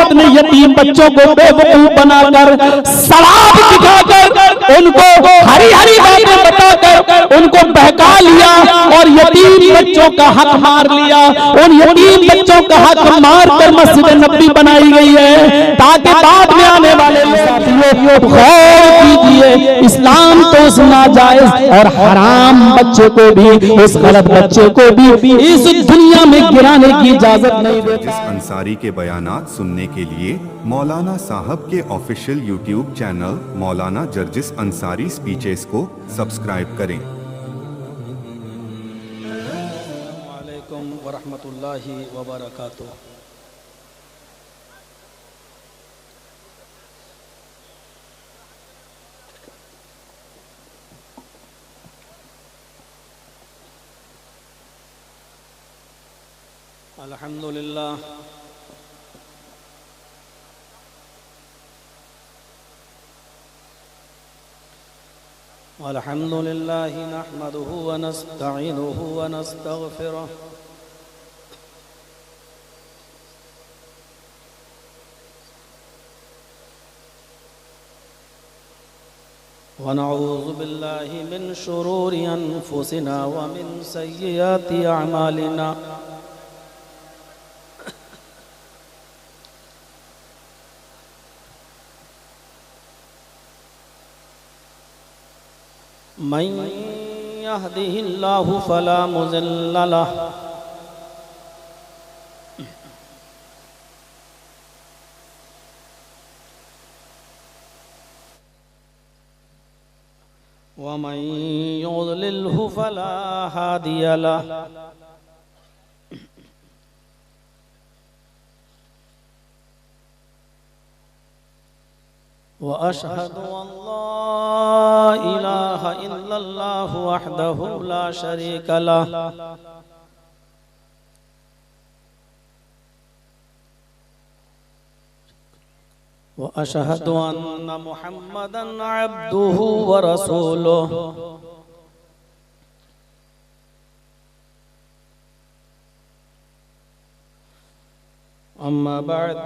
मोहब्बत ने यतीम बच्चों को बेवकूफ बनाकर, शराब दिखाकर, उनको हरी हरी बातें बताकर उनको बहका लिया और यतीम बच्चों का हक मार लिया। उन यतीम बच्चों का हक मार कर मस्जिद नबी बनाई गई है ताकि बाद में आने वाले साथियों गौर कीजिए, इस्लाम तो उस नाजायज और हराम बच्चे को भी, उस गलत बच्चे को भी इस दुनिया में गिराने की इजाजत नहीं देता। जर्जिस अंसारी के बयानात सुनने के लिए मौलाना साहब के ऑफिशियल यूट्यूब चैनल मौलाना जर्जिस अंसारी स्पीचेस को सब्सक्राइब करें। वालेकुम वरहमतुल्लाहि वबरकातुह। अल्हम्दुलिल्लाह अल्हम्दुलिल्लाह नहमदुहु व नस्तईनुहु व नस्तगफिरुह व नऊज़ु बिल्लाहि मिन शुरूरि अनफुसिना व मिन सय्यिआति अअमालिना। मन यहदिहिल्लाहु फला मुज़िल्ल लहु व मन युज़लिल्हु फला हादिय लहु। व अशहदु अल्ला इलाहा इल्लल्लाहु वहदहु ला शरीक लहु व अशहदु अन्ना मुहम्मदन अब्दुहु व रसूलुहु। अम्मा बाद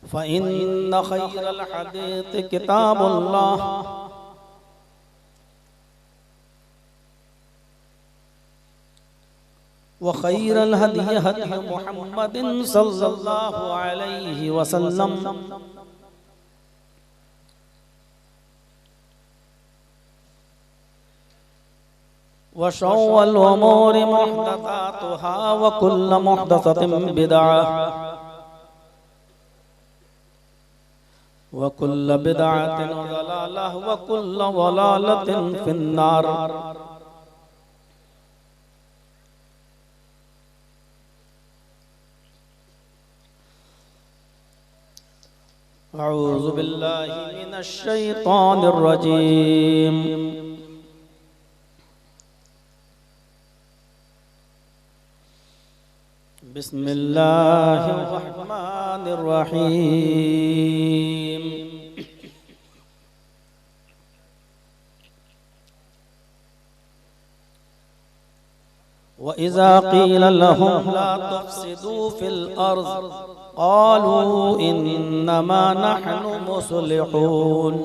फ़इन्न खैरल हदीस किताबुल्लाह व खैरल हदी हदी मुहम्मदिन सल्लल्लाहु अलैहि वसल्लम व शर्रुल उमूरि मुहदसातुहा व कुल्लु मुहदसतिन बिदअह व कुल्लु बिदअतिन ज़लालह व कुल्लु ज़लालतिन फिन्नार। अऊज़ु बिल्लाहि मिनश शैतानिर रजीम। बिस्मिल्लाहिर रहमानिर रहीम। व इज़ा क़ील लहुम ला तुफ़सिदू फ़िल अर्ज़ क़ालू इन्नमा नहनु मुस्लिहून।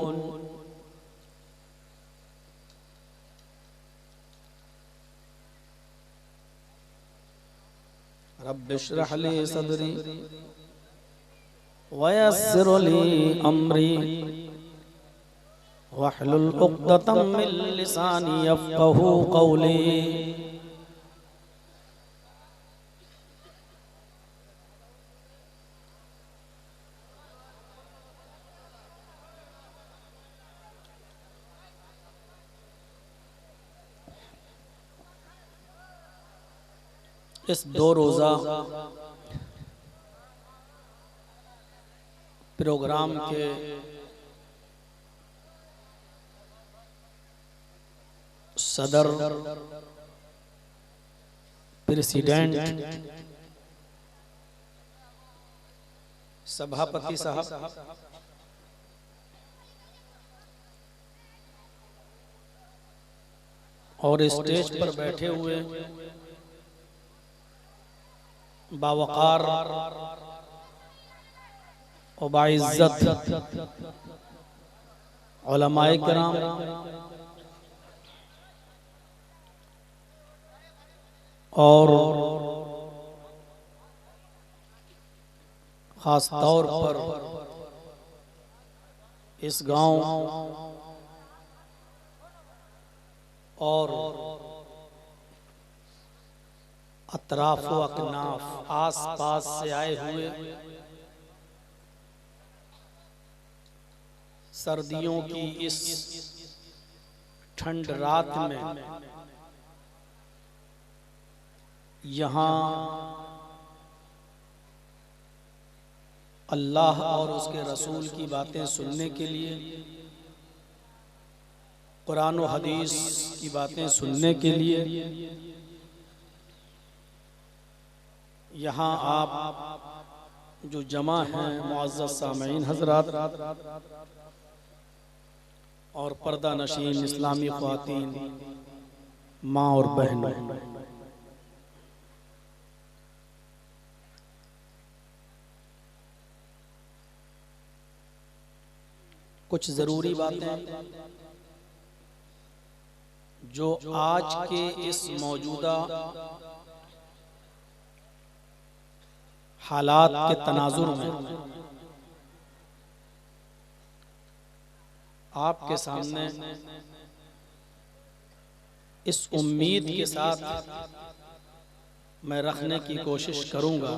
रब्बिश्रह ली सदरी वयस्सिर ली अमरी वहलुल उक़दतम मिन लिसानी यफ़क़हू क़ौली। इस 2 रोज़ा प्रोग्राम के सदर प्रेसिडेंट सभापति साहब और स्टेज पर बैठे हुए बावकार और बाइज्जत उलमाए किराम, और खास तौर पर इस गांव और अतराफ व अकनाफ आस पास से आए हुए सर्दियों की इस ठंड रात में यहाँ अल्लाह और उसके रसूल की बातें सुनने के लिए, कुरान और हदीस की बातें सुनने के लिए यहाँ आप जो जमा हैं मुअज़्ज़ज़ सामीन हज़रात और पर्दा नशीन इस्लामी ख़वातीन, माँ और बहनों, कुछ ज़रूरी बातें जो आज के इस मौजूदा हालात के तनाजुर में आपके सामने इस उम्मीद के साथ मैं रखने की कोशिश करूंगा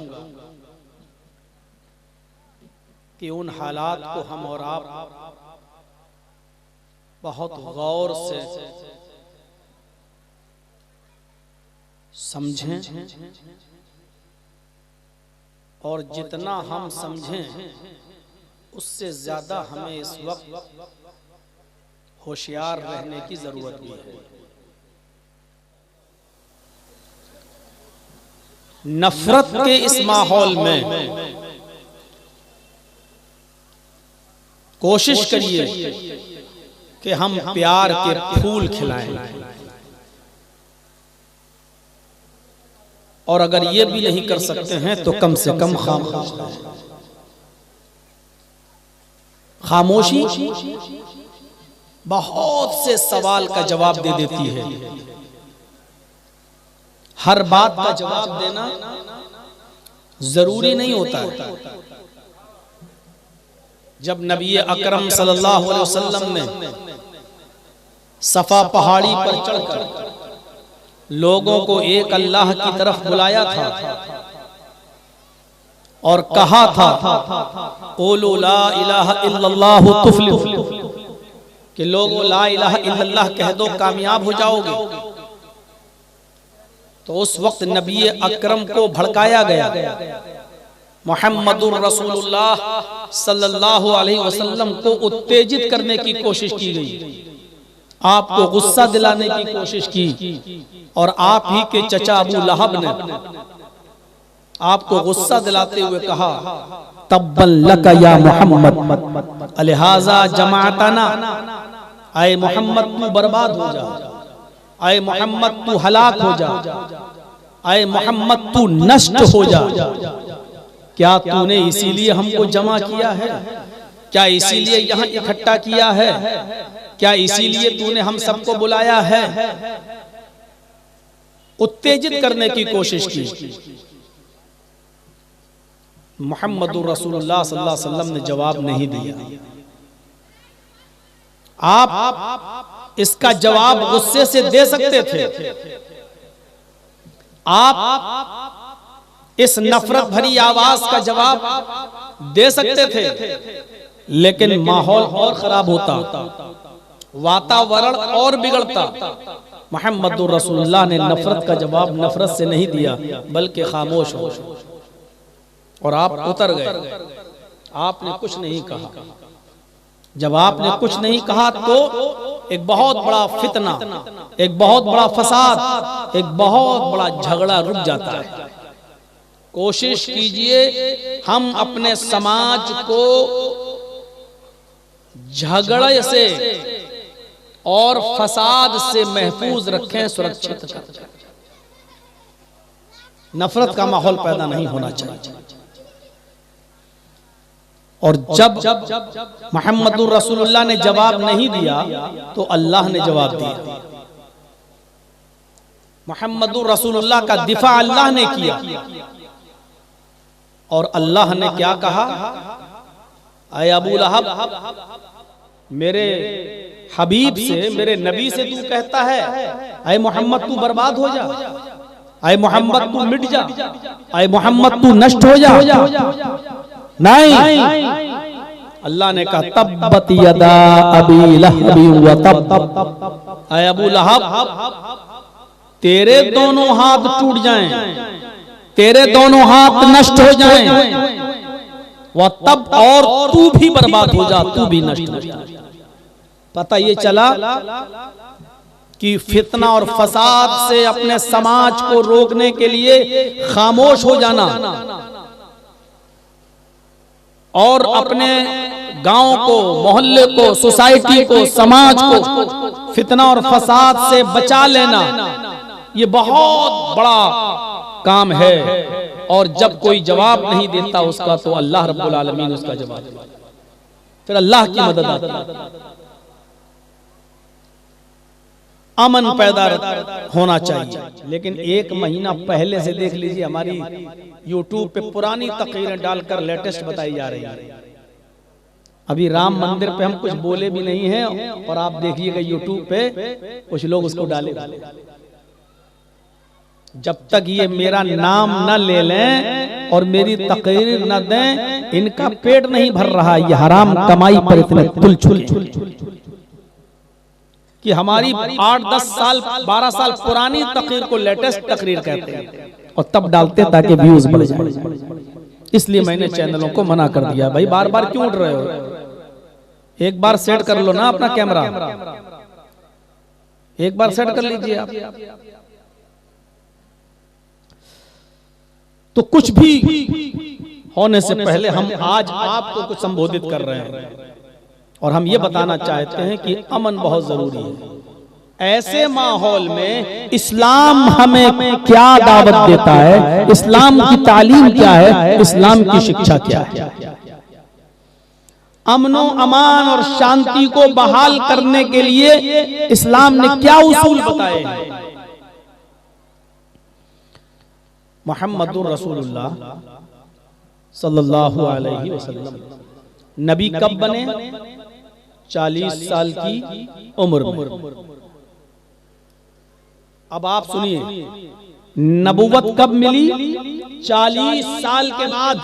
कि उन हालात को हम और आप बहुत गौर से समझें, और जितना हम समझें उससे ज्यादा हमें इस वक्त होशियार रहने की जरूरत भी है। नफरत के इस माहौल में कोशिश करिए कि हम प्यार के फूल खिलाएं, और अगर ये भी नहीं कर सकते हैं तो कम से कम खामोशी बहुत से सवाल का जवाब दे देती है। हर बात का जवाब देना जरूरी नहीं होता है। जब नबी अकरम सल्लल्लाहु अलैहि वसल्लम ने सफा पहाड़ी पर चढ़कर लोगों को एक अल्लाह की तरफ बुलाया था और कहा था क़ूलू ला इलाहा इल्लल्लाहु तुफ़्लिहू, कि लोगों ला इलाहा इल्लल्लाह कह दो कामयाब हो जाओगे, तो उस वक्त नबी अकरम को भड़काया गया। मुहम्मदुर रसूलुल्लाह सल्लल्लाहु अलैहि वसल्लम को उत्तेजित करने की कोशिश की गई, आपको गुस्सा दिलाने की कोशिश की, और आप ही के चचा अबू लहब ने आपको गुस्सा दिलाते हुए कहा तब्बन लका या मोहम्मद अलिहाजा जमाअतना, आए मोहम्मद तू बर्बाद हो जा, आए मोहम्मद तू हलाक हो जा, आए मोहम्मद तू नष्ट हो जा। क्या तूने इसीलिए हमको जमा किया है? क्या इसीलिए यहाँ इकट्ठा किया है? क्या इसीलिए तूने हम सबको बुलाया है? उत्तेजित करने की कोशिश की। मुहम्मदुर रसूलुल्लाह सल्लल्लाहु अलैहि वसल्लम ने जवाब नहीं दिया। आप इसका जवाब गुस्से से दे सकते थे, आप इस नफरत भरी आवाज का जवाब दे सकते थे, लेकिन माहौल और खराब होता, वातावरण और बिगड़ता। मुहम्मदुर रसूलुल्लाह ने नफरत का जवाब नफरत से नहीं दिया, बल्कि खामोश हो, और आप उतर गए। आपने कुछ नहीं कहा। जब आपने कुछ नहीं कहा तो एक बहुत बड़ा फितना, एक बहुत बड़ा फसाद, एक बहुत बड़ा झगड़ा रुक जाता है। कोशिश कीजिए हम अपने समाज को झगड़े से और फसाद से महफूज रखें, सुरक्षित रखें। नफरत का माहौल पैदा नहीं होना चाहिए। और जब मोहम्मदुर रसूलुल्लाह ने जवाब नहीं दिया तो अल्लाह ने जवाब दिया। मोहम्मदुर रसूलुल्लाह का दिफा अल्लाह ने किया और अल्लाह ने क्या कहा, ऐ अबू लहब, मेरे हबीब से, मेरे नबी से तू कहता है ऐ मोहम्मद तू बर्बाद हो जा, ऐ मोहम्मद तू मिट जा, ऐ मोहम्मद तू नष्ट हो जा। नहीं, अल्लाह ने कहा तब्बत यदा अबी लहबी व तब, ऐ अबू लहब तेरे दोनों हाथ टूट जाएं, तेरे दोनों हाथ नष्ट हो जाएं, वह तब और तू भी बर्बाद हो जा, तू भी नष्ट हो जा। पता ये चला कि फितना और फसाद से अपने समाज को रोकने के लिए खामोश हो जाना और अपने गांव को, मोहल्ले को, सोसाइटी को, समाज को फितना और फसाद से बचा लेना, ये बहुत बड़ा काम है। और जब कोई जवाब नहीं देता उसका तो अल्लाह रब्बुल आलमीन उसका जवाब देता, फिर अल्लाह की मदद आती है। अमन पैदा होना चाहिए। लेकिन एक महीना पहले से देख लीजिए हमारी YouTube पे पुरानी तकरीरें डालकर लेटेस्ट बताई जा रही है। अभी राम मंदिर पे हम कुछ बोले भी नहीं हैं और आप देखिएगा YouTube पे कुछ लोग उसको डाले। जब तक ये मेरा नाम न ले लें और मेरी तकरीर न दें, इनका पेट नहीं भर रहा। ये हराम कमाई पर इतने तुल चुके कि हमारी 8-10 साल 12 साल पुरानी तकरीर को लेटेस्ट तकरीर कहते हैं और तब डालते हैं ताकि व्यूज बढ़ जाए। इसलिए मैंने चैनलों को मना कर दिया, भाई बार बार क्यों उठ रहे हो, एक बार सेट कर लो ना अपना कैमरा, एक बार सेट कर लीजिए आप। तो कुछ भी होने से पहले हम आज आपको कुछ संबोधित कर रहे हैं और हम ये बताना चाहते हैं कि अमन बहुत जरूरी है। ऐसे माहौल में इस्लाम हमें क्या दावत देता है, इस्लाम की तालीम क्या है, इस्लाम की शिक्षा क्या है। अमनो अमान और शांति को बहाल करने के लिए इस्लाम ने क्या उसूल बताए हैं। मुहम्मदुर रसूलुल्लाह सल्लल्लाहु अलैहि वसल्लम नबी कब बने? 40 साल की उम्र में। अब आप सुनिए, नबुवत कब मिली? 40 साल के बाद।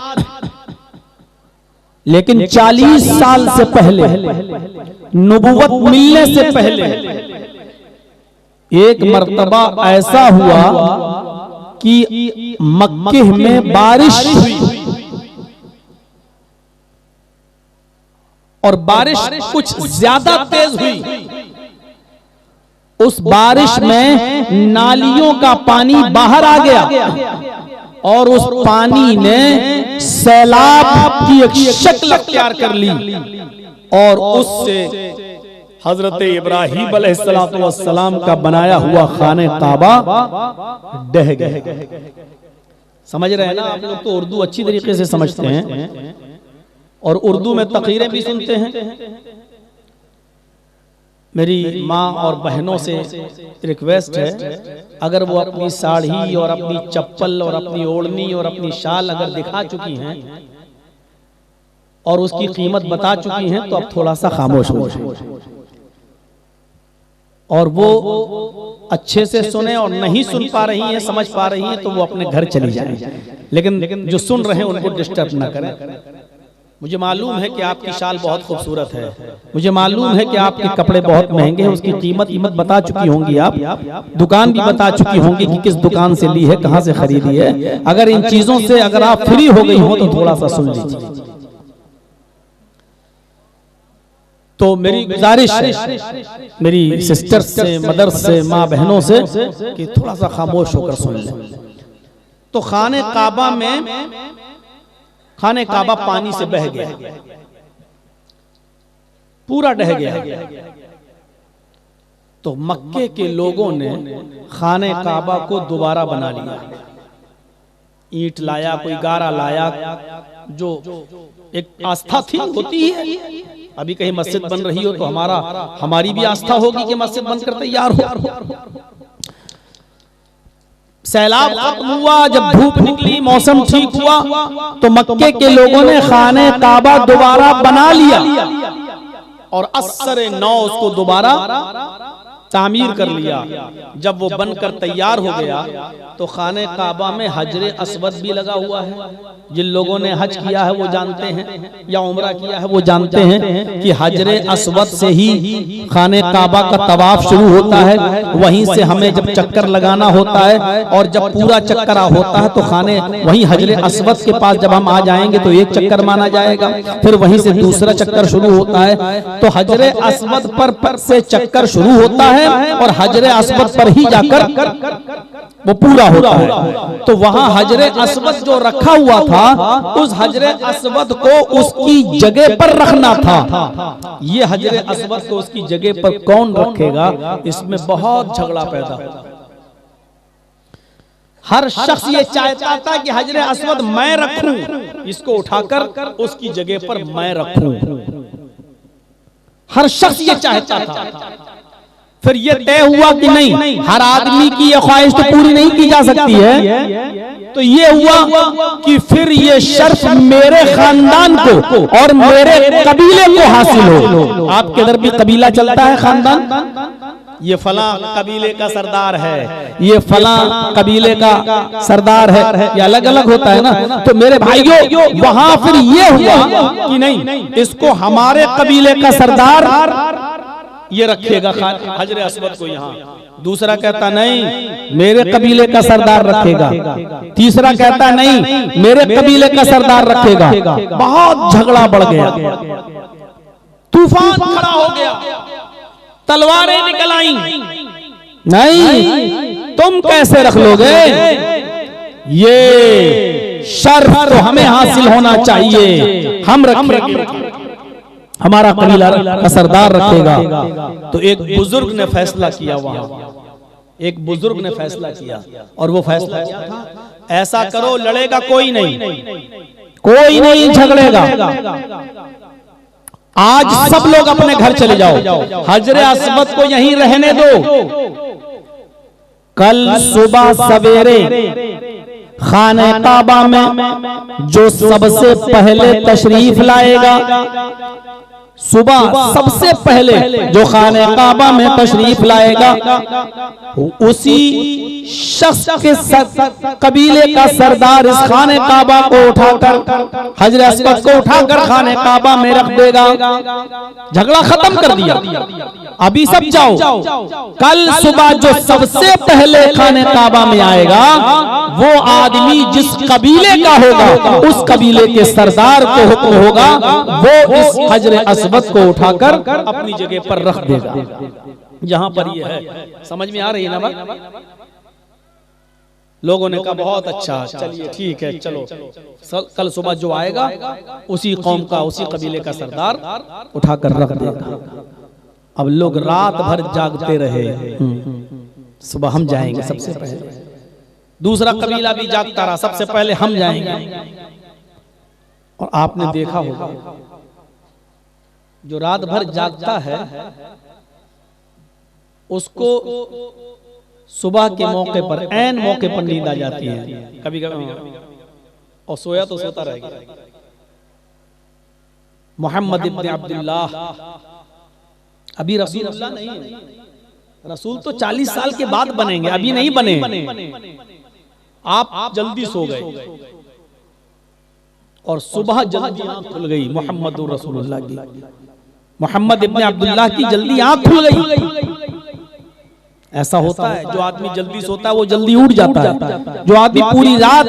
लेकिन 40 साल से पहले, नबुवत मिलने से पहले एक मर्तबा ऐसा हुआ कि मक्के में बारिश हुई और बारिश कुछ ज्यादा तेज हुई। उस बारिश में नालियों का पानी बाहर आ गया और उस पानी ने सैलाब की एक शक्ल अख्तियार कर ली और उससे हजरत इब्राहीम अलैहिस्सलाम का बनाया हुआ खाने काबा ढह गया। समझ रहे हैं ना आप लोग? तो उर्दू अच्छी तरीके से समझते हैं और उर्दू में तकरीरें भी सुनते हैं। मेरी माँ और बहनों से रिक्वेस्ट है, अगर वो अपनी साड़ी और अपनी चप्पल और अपनी ओढ़नी और अपनी शाल अगर दिखा चुकी हैं और उसकी कीमत बता चुकी हैं तो अब थोड़ा सा खामोश हो जाए और वो अच्छे से सुने, और नहीं सुन पा रही हैं, समझ पा रही हैं तो वो अपने घर चली जाए। लेकिन जो सुन रहे हैं उनको डिस्टर्ब ना करें। मुझे मालूम है कि आपकी शाल बहुत खूबसूरत है, मुझे मालूम है कि आपके कपड़े बहुत महंगे हैं, उसकी कीमत बता चुकी होंगी आप, दुकान भी बता चुकी होंगी कि किस दुकान से ली है, कहां से खरीदी है। अगर इन चीजों से अगर आप फ्री हो गई हो तो थोड़ा सा सुन लीजिए। तो मेरी गुजारिश है मेरी सिस्टर्स से, मदर से, माँ बहनों से कि थोड़ा सा खामोश होकर सुन लें। तो खाने काबा में, खाने काबा पानी से बह गया, पूरा ढह गया। तो मक्के के लोगों ने खाने काबा को दोबारा बना लिया ईंट लाया, कोई गारा लाया, जो एक आस्था थी, होती है। अभी कहीं मस्जिद बन रही हो तो हमारी भी आस्था होगी कि मस्जिद बनकर तैयार हो। सैलाब खत्म हुआ, जब धूप निकली, मौसम ठीक हुआ, तो मक्के के लोगों ने खाने काबा दोबारा बना लिया और असरे नौ उसको दोबारा तामीर कर लिया। जब वो बनकर तैयार हो गया तो खाने काबा में हजरे अस्वद भी लगा हुआ है। जिन लोगों ने हज किया है वो जानते हैं, या उम्रा किया है वो जानते हैं कि हजरे अस्वद से ही खाने काबा का तवाफ शुरू होता है। वहीं से हमें जब चक्कर लगाना होता है और जब पूरा चक्कर होता है तो खाने वहीं हजरे अस्वद के पास जब हम आ जाएंगे तो एक चक्कर माना जाएगा, फिर वहीं से दूसरा चक्कर शुरू होता है। तो हजरे अस्वद पर से चक्कर शुरू होता है और हजरे अस्वद पर ही जाकर वो पूरा होता है। तो वहां हजरे अस्वद जो रखा हुआ था, उस हजरे अस्वद को उसकी जगह पर रखना था। ये हजरे अस्वद को उसकी जगह पर कौन रखेगा, इसमें बहुत झगड़ा पैदा होता है। हर शख्स ये चाहता था कि हजरे अस्वद मैं रखूं, इसको उठाकर उसकी जगह पर मैं रखूं। हर शख्स ये चाहता था। फिर ये तय हुआ कि नहीं, हर आदमी की ये ख्वाहिश तो पूरी नहीं की जा सकती है। तो ये हुआ कि फिर ये शर्फ मेरे खानदान को और मेरे कबीले को हासिल हो। आपके इधर भी कबीला चलता है, खानदान, ये फला कबीले का सरदार है, ये फला कबीले का सरदार है, ये अलग अलग होता है ना। तो मेरे भाइयों, वहां फिर ये हुआ कि नहीं, इसको हमारे कबीले का सरदार ये रखेगा हजरे अस्वद को यहाँ। दूसरा कहता नहीं, मेरे कबीले का सरदार रखेगा। तीसरा कहता नहीं, मेरे कबीले का सरदार रखेगा। बहुत झगड़ा बढ़ गया, तूफान खड़ा हो गया, तलवारें निकल आई। नहीं, तुम कैसे रख लोगे, ये शर्फ तो हमें हासिल होना चाहिए, हम रखेंगे, हमारा कबीला का सरदार रखेगा। तो एक बुजुर्ग ने फैसला किया, वहां एक बुजुर्ग ने फैसला किया, और वो फैसला क्या था, ऐसा करो, लड़ेगा कोई नहीं, कोई नहीं झगड़ेगा, आज सब लोग अपने घर चले जाओ, हजरे अस्वद को यहीं रहने दो। कल सुबह सवेरे खाने काबा में जो सबसे पहले तशरीफ लाएगा, सुबह सबसे पहले जो खाने काबा में तशरीफ लाएगा, उसी शख्स के कबीले का सरदार इस खाने काबा को उठाकर, हजरे अस्वद को उठाकर खाने काबा में रख देगा। झगड़ा खत्म कर दिया, अभी सब जाओ। कल सुबह जो सबसे पहले खाने काबा में आएगा, वो आदमी जिस कबीले का होगा, उस कबीले के सरदार को हुक्म होगा, वो इस हजरे अस्वद को उठाकर अपनी जगह पर रख देगा। जहां पर ये है, समझ में आ रही है ना बात? लोगों ने कहा बहुत अच्छा, चलिए ठीक है, चलो कल सुबह जो आएगा उसी कौम का, उसी कबीले का सरदार उठाकर रख देगा। अब लोग रात भर जागते रहे, सुबह हम जाएंगे सबसे पहले, दूसरा कबीला भी जागता रहा, सबसे पहले हम जाएंगे। और आपने देखा होगा, जो रात भर जागता है उसको सुबह के मौके पर, ऐन मौके पर नींद आ जाती है कभी कभी, और सोया तो सोता रहेगा। मोहम्मद इब्न अब्दुल्लाह अभी रसूलुल्लाह नहीं है, रसूल तो 40 साल के बाद बनेंगे, अभी नहीं बने। आप जल्दी सो गए और सुबह जल्दी आंख खुल गई मोहम्मद रसूलुल्लाह की, मोहम्मद इब्न अब्दुल्लाह की जल्दी आंख खुल गई। ऐसा होता है, जो आदमी जल्दी सोता है वो जल्दी उठ जाता है। जो आदमी पूरी रात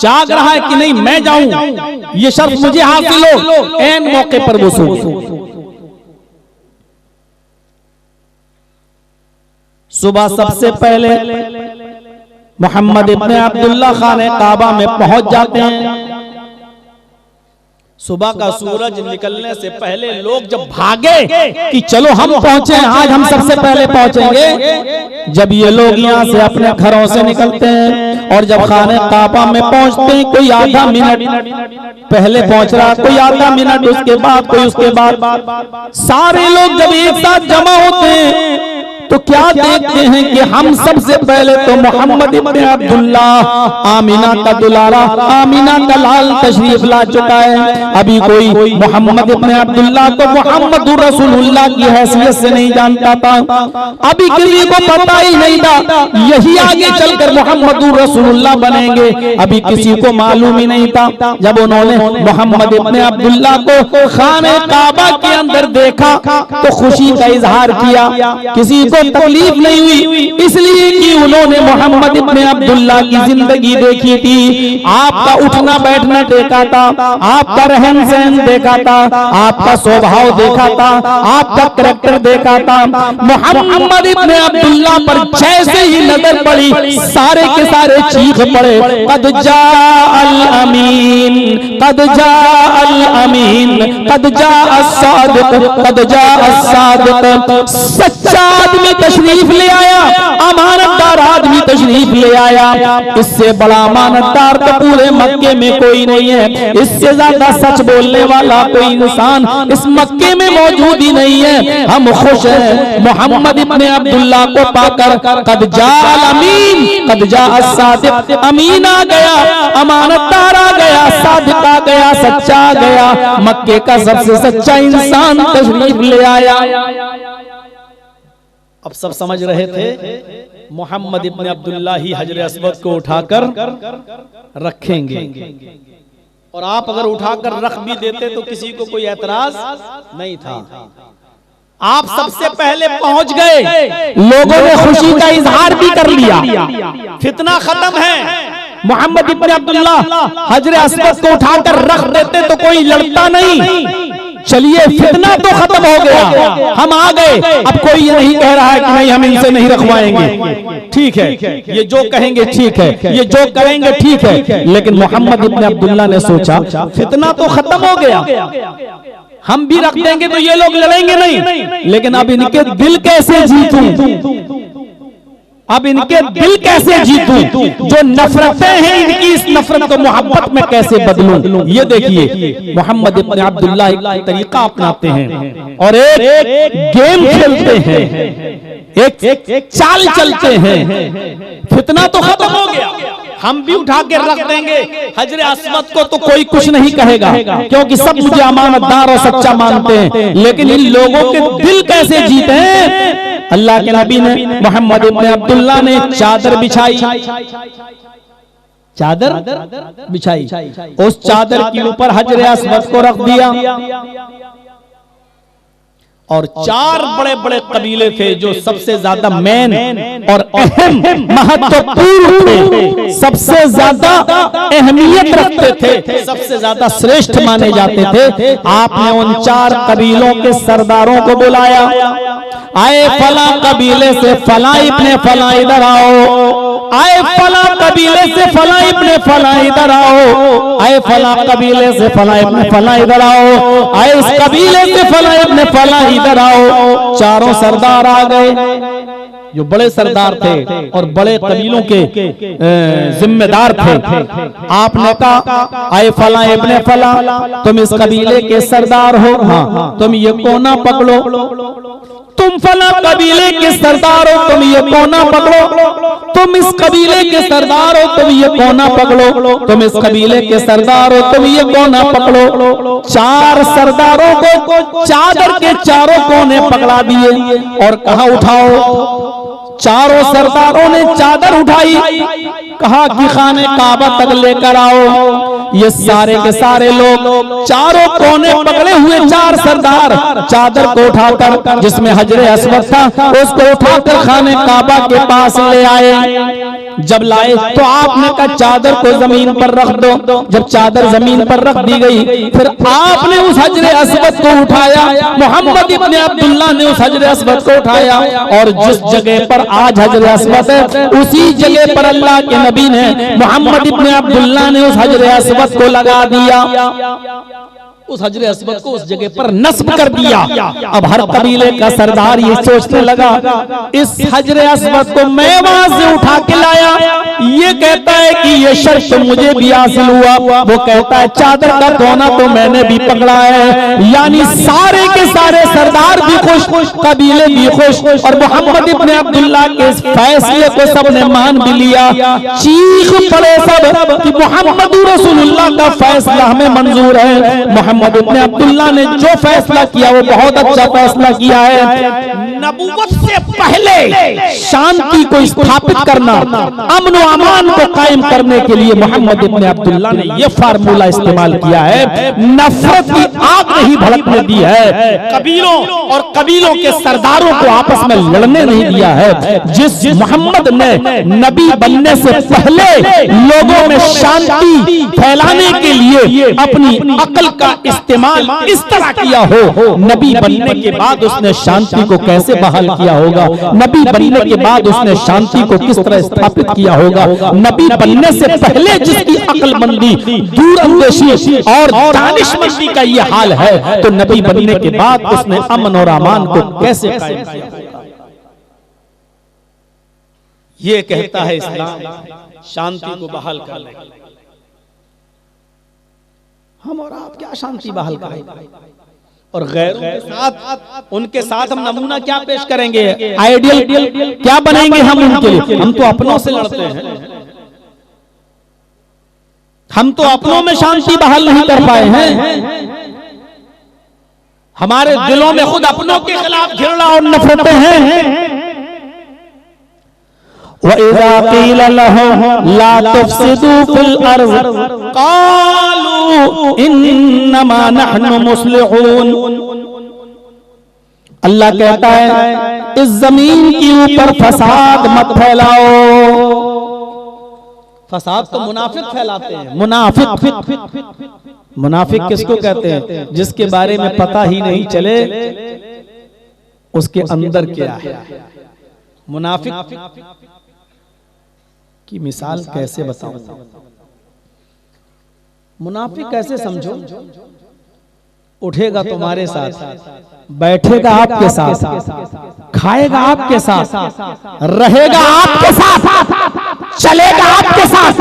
जाग रहा है कि नहीं मैं जाऊं, ये शर्फ मुझे हासिल हो, ऐन मौके पर वो सो। सुबह सबसे पहले मोहम्मद इब्न अब्दुल्लाह खाने काबा में पहुंच जाते हैं। सुबह का सूरज निकलने से पहले लोग जब भागे कि चलो हम पहुंचे, आज हम सबसे पहले पहुंचेंगे, जब ये लोग यहाँ से अपने घरों से निकलते हैं और जब खाने काबा में पहुंचते हैं, कोई आधा मिनट पहले पहुंच रहा, कोई आधा मिनट उसके बाद, कोई उसके बाद, सारे लोग जब एक साथ जमा होते हैं तो क्या देखते हैं कि हम सबसे पहले तो मोहम्मद इब्ने अब्दुल्ला, आमीना का दुलारा, आमीना का लाल तशरीफ ला चुका है। अभी कोई मोहम्मद इब्ने अब्दुल्ला को मोहम्मदुर रसूलुल्लाह की हैसियत से नहीं जानता था, अभी किसी को पता ही नहीं था यही आगे चलकर मोहम्मदुर रसूलुल्लाह बनेंगे, अभी किसी को मालूम ही नहीं था। जब उन्होंने मोहम्मद इब्ने अब्दुल्ला को खाने काबा के अंदर देखा तो खुशी का इजहार किया, किसी को तकलीफ नहीं हुई, इसलिए कि उन्होंने मोहम्मद इब्ने अब्दुल्ला की जिंदगी देखी थी, आपका उठना बैठना देखा था, आपका रहन सहन देखा था, आपका स्वभाव देखा था, आपका करैक्टर देखा था। मोहम्मद इब्ने अब्दुल्ला पर जैसे ही नजर पड़ी, सारे के सारे चीख पड़े, कद जाअल अमीन, कद जाअल अमीन, कद जाअस सादिक, कद जाअस सादिक। सच्चा आदमी तशरीफ ले आया, अमानतदार आदमी तशरीफ ले आया। इससे बड़ा अमानतदार तो पूरे मक्के में कोई नहीं है, इससे ज्यादा सच बोलने वाला कोई इंसान इस मक्के में मौजूद ही नहीं है। हम खुश हैं मोहम्मद इब्ने अब्दुल्ला को पाकर। कद जाअल अमीन, कद जाअस सादिक, अमीन आ गया, अमानतदार आ गया, सादिक आ गया, सच्चा आ गया, मक्के का सबसे सच्चा इंसान तशरीफ ले आया। अब सब समझ रहे थे मोहम्मद इब्ने अब्दुल्ला ही हजर अस्वद को उठाकर रखेंगे, और आप अगर उठाकर रख भी देते तो किसी को कोई एतराज नहीं था। आप सबसे पहले पहुंच गए, लोगों ने खुशी का इजहार भी कर लिया, फितना खत्म है। मोहम्मद इब्ने अब्दुल्ला हजर अस्वद को उठाकर रख देते तो कोई लड़ता नहीं, चलिए फितना तो खत्म हो गया, हम आ गए। अब कोई ये नहीं कह रहा है कि नहीं हम इनसे नहीं रखवाएंगे, ठीक है, ये जो कहेंगे ठीक है, ये जो करेंगे ठीक है। लेकिन मोहम्मद इब्ने अब्दुल्ला ने सोचा फितना तो खत्म हो गया, हम भी रख देंगे तो ये लोग लड़ेंगे नहीं, लेकिन अब इनके दिल कैसे जीतूं, अब इनके दिल कैसे जीतूं, जो नफरतें हैं इनकी, इस नफरत को मोहब्बत में कैसे बदलूं। ये देखिए मोहम्मद इब्ने अब्दुल्ला एक तरीका अपनाते हैं और एक गेम खेलते हैं, एक चाल चलते हैं। फितना तो खत्म हो गया, हम भी उठा के रख देंगे हजर अस्वद को तो कोई कुछ नहीं कहेगा, क्योंकि सब मुझे अमानतदार और सच्चा मानते हैं। लेकिन इन लोगों के दिल कैसे जीते हैं। अल्लाह के नबी ने, मोहम्मद इब्ने अब्दुल्ला ने चादर बिछाई, चादर बिछाई, उस चादर के ऊपर हजर अस्वद को रख दिया, और चार बड़े बड़े कबीले थे जो सबसे ज्यादा मेन और अहम महत्वपूर्ण थे, सबसे ज्यादा अहमियत रखते थे, सबसे ज्यादा श्रेष्ठ माने जाते थे। आपने उन चार कबीलों के सरदारों को बुलाया, आए फला कबीले से फला इब्ने फला इधर आओ, आए फला कबीले से फला इब्ने फला इधर आओ, आए फला कबीले से फला इब्ने फला इधर आओ, आए इस कबीले से फला इब्ने फला इधर आओ। चारों सरदार आ गए जो बड़े सरदार थे और बड़े कबीलों के जिम्मेदार थे। आपने कहा आए फला इब्ने फला, तुम इस कबीले के सरदार हो, हाँ तुम ये कोना पकड़ो, तुम फला कबीले के सरदार हो, तुम ये कोना पकड़ो, तुम इस कबीले के सरदार हो, तुम ये कोना पकड़ो, तुम इस कबीले के सरदार हो, तुम ये कोना पकड़ो। चार सरदारों को चादर के चारों कोने पकड़ा दिए और कहा उठाओ। चारों सरदारों ने चादर उठाई, कहा कि खाने काबा तक लेकर आओ। ये सारे के सारे लोग चारों कोने पकड़े हुए चार सरदार चादर को उठाकर, जिसमें हजरे अस्वद था, उसको उठाकर खाने काबा के पास ले आए। जब लाए तो आपने कहा चादर को जमीन पर रख दो। जब चादर जमीन पर रख दी गई, फिर आपने उस हजरे अस्वद को उठाया, मोहम्मद इब्ने अब्दुल्ला ने उस हजरे अस्वद को उठाया, और जिस जगह पर आज हजरे अस्वद है उसी जगह पर अल्लाह के नबी ने, मोहम्मद इब्ने अब्दुल्ला ने उस हजरे अस्वद को लगा दिया। उस हजरे अस्वद को उस जगह पर नस्ब कर दिया। अब हर कबीले का सरदार ये सोचने लगा, इस हजरे अस्वद को मैं वहां से उठा के लाया, ये कहता है कि ये शर्त मुझे भी हासिल हुआ, वो कहता है चादर का कोना तो मैंने भी पकड़ा है। यानी सारे के सारे सरदार भी खुश, कबीले भी खुश, और मोहम्मद इब्ने अब्दुल्लाह के इस फैसले को सबने मान भी लिया। चीख पड़े सब कि मोहम्मद रसूलुल्लाह का फैसला हमें मंजूर है। मोहम्मद इब्ने अब्दुल्लाह ने जो फैसला किया वो बहुत अच्छा फैसला किया है। नबूवत से पहले शांति को स्थापित करना, अमन व अमान को कायम करने के लिए मोहम्मद इब्ने अब्दुल्लाह ने यह फार्मूला इस्तेमाल किया है। नफरत की आग नहीं भड़कने दी है, कबीलों और कबीलों के सरदारों को आपस में लड़ने नहीं दिया है। जिस मोहम्मद ने नबी बनने से पहले लोगों में शांति फैलाने के लिए अपनी अकल का इस्तेमाल इस तरह किया हो, नबी बनने के बाद उसने शांति को कैसे बहाल किया होगा, नबी बनने के बाद उसने शांति को किस तरह स्थापित किया होगा। नबी बनने से पहले जिसकी अक्लमंदी, दूरअंदेशी और दानिशमंदी का ये हाल है, तो नबी बनने के बाद उसने अमन और अमान को कैसे कायम किया होगा। ये कहता है इस्लाम, शांति को बहाल कर ले। हम और आप क्या शांति बहाल करें, और गैरों के साथ, उनके साथ हम नमूना क्या पेश करेंगे, आइडियल क्या बनेंगे हम उनके लिए। हम तो अपनों से लड़ते हैं, हम तो अपनों में शांति बहाल नहीं कर पाए हैं। हमारे दिलों में खुद अपनों के खिलाफ घृणा और नफरतें हैं। वइज़ा क़ील लहुम ला तुफ़सिदू फिल अर्ज़ क़ालू इन्नमा नहनु मुस्लिहून। अल्लाह कहता है इस जमीन के ऊपर फसाद मत फैलाओ। फसाद तो मुनाफिक फैलाते हैं। मुनाफिक किसको कहते हैं? जिसके बारे में पता ही नहीं चले उसके अंदर क्या है। मुनाफिक की मिसाल कैसे बताऊं? मुनाफिक कैसे समझो? उठेगा तुम्हारे साथ, बैठेगा आपके साथ, खाएगा आपके साथ, रहेगा आपके साथ, चलेगा आपके साथ,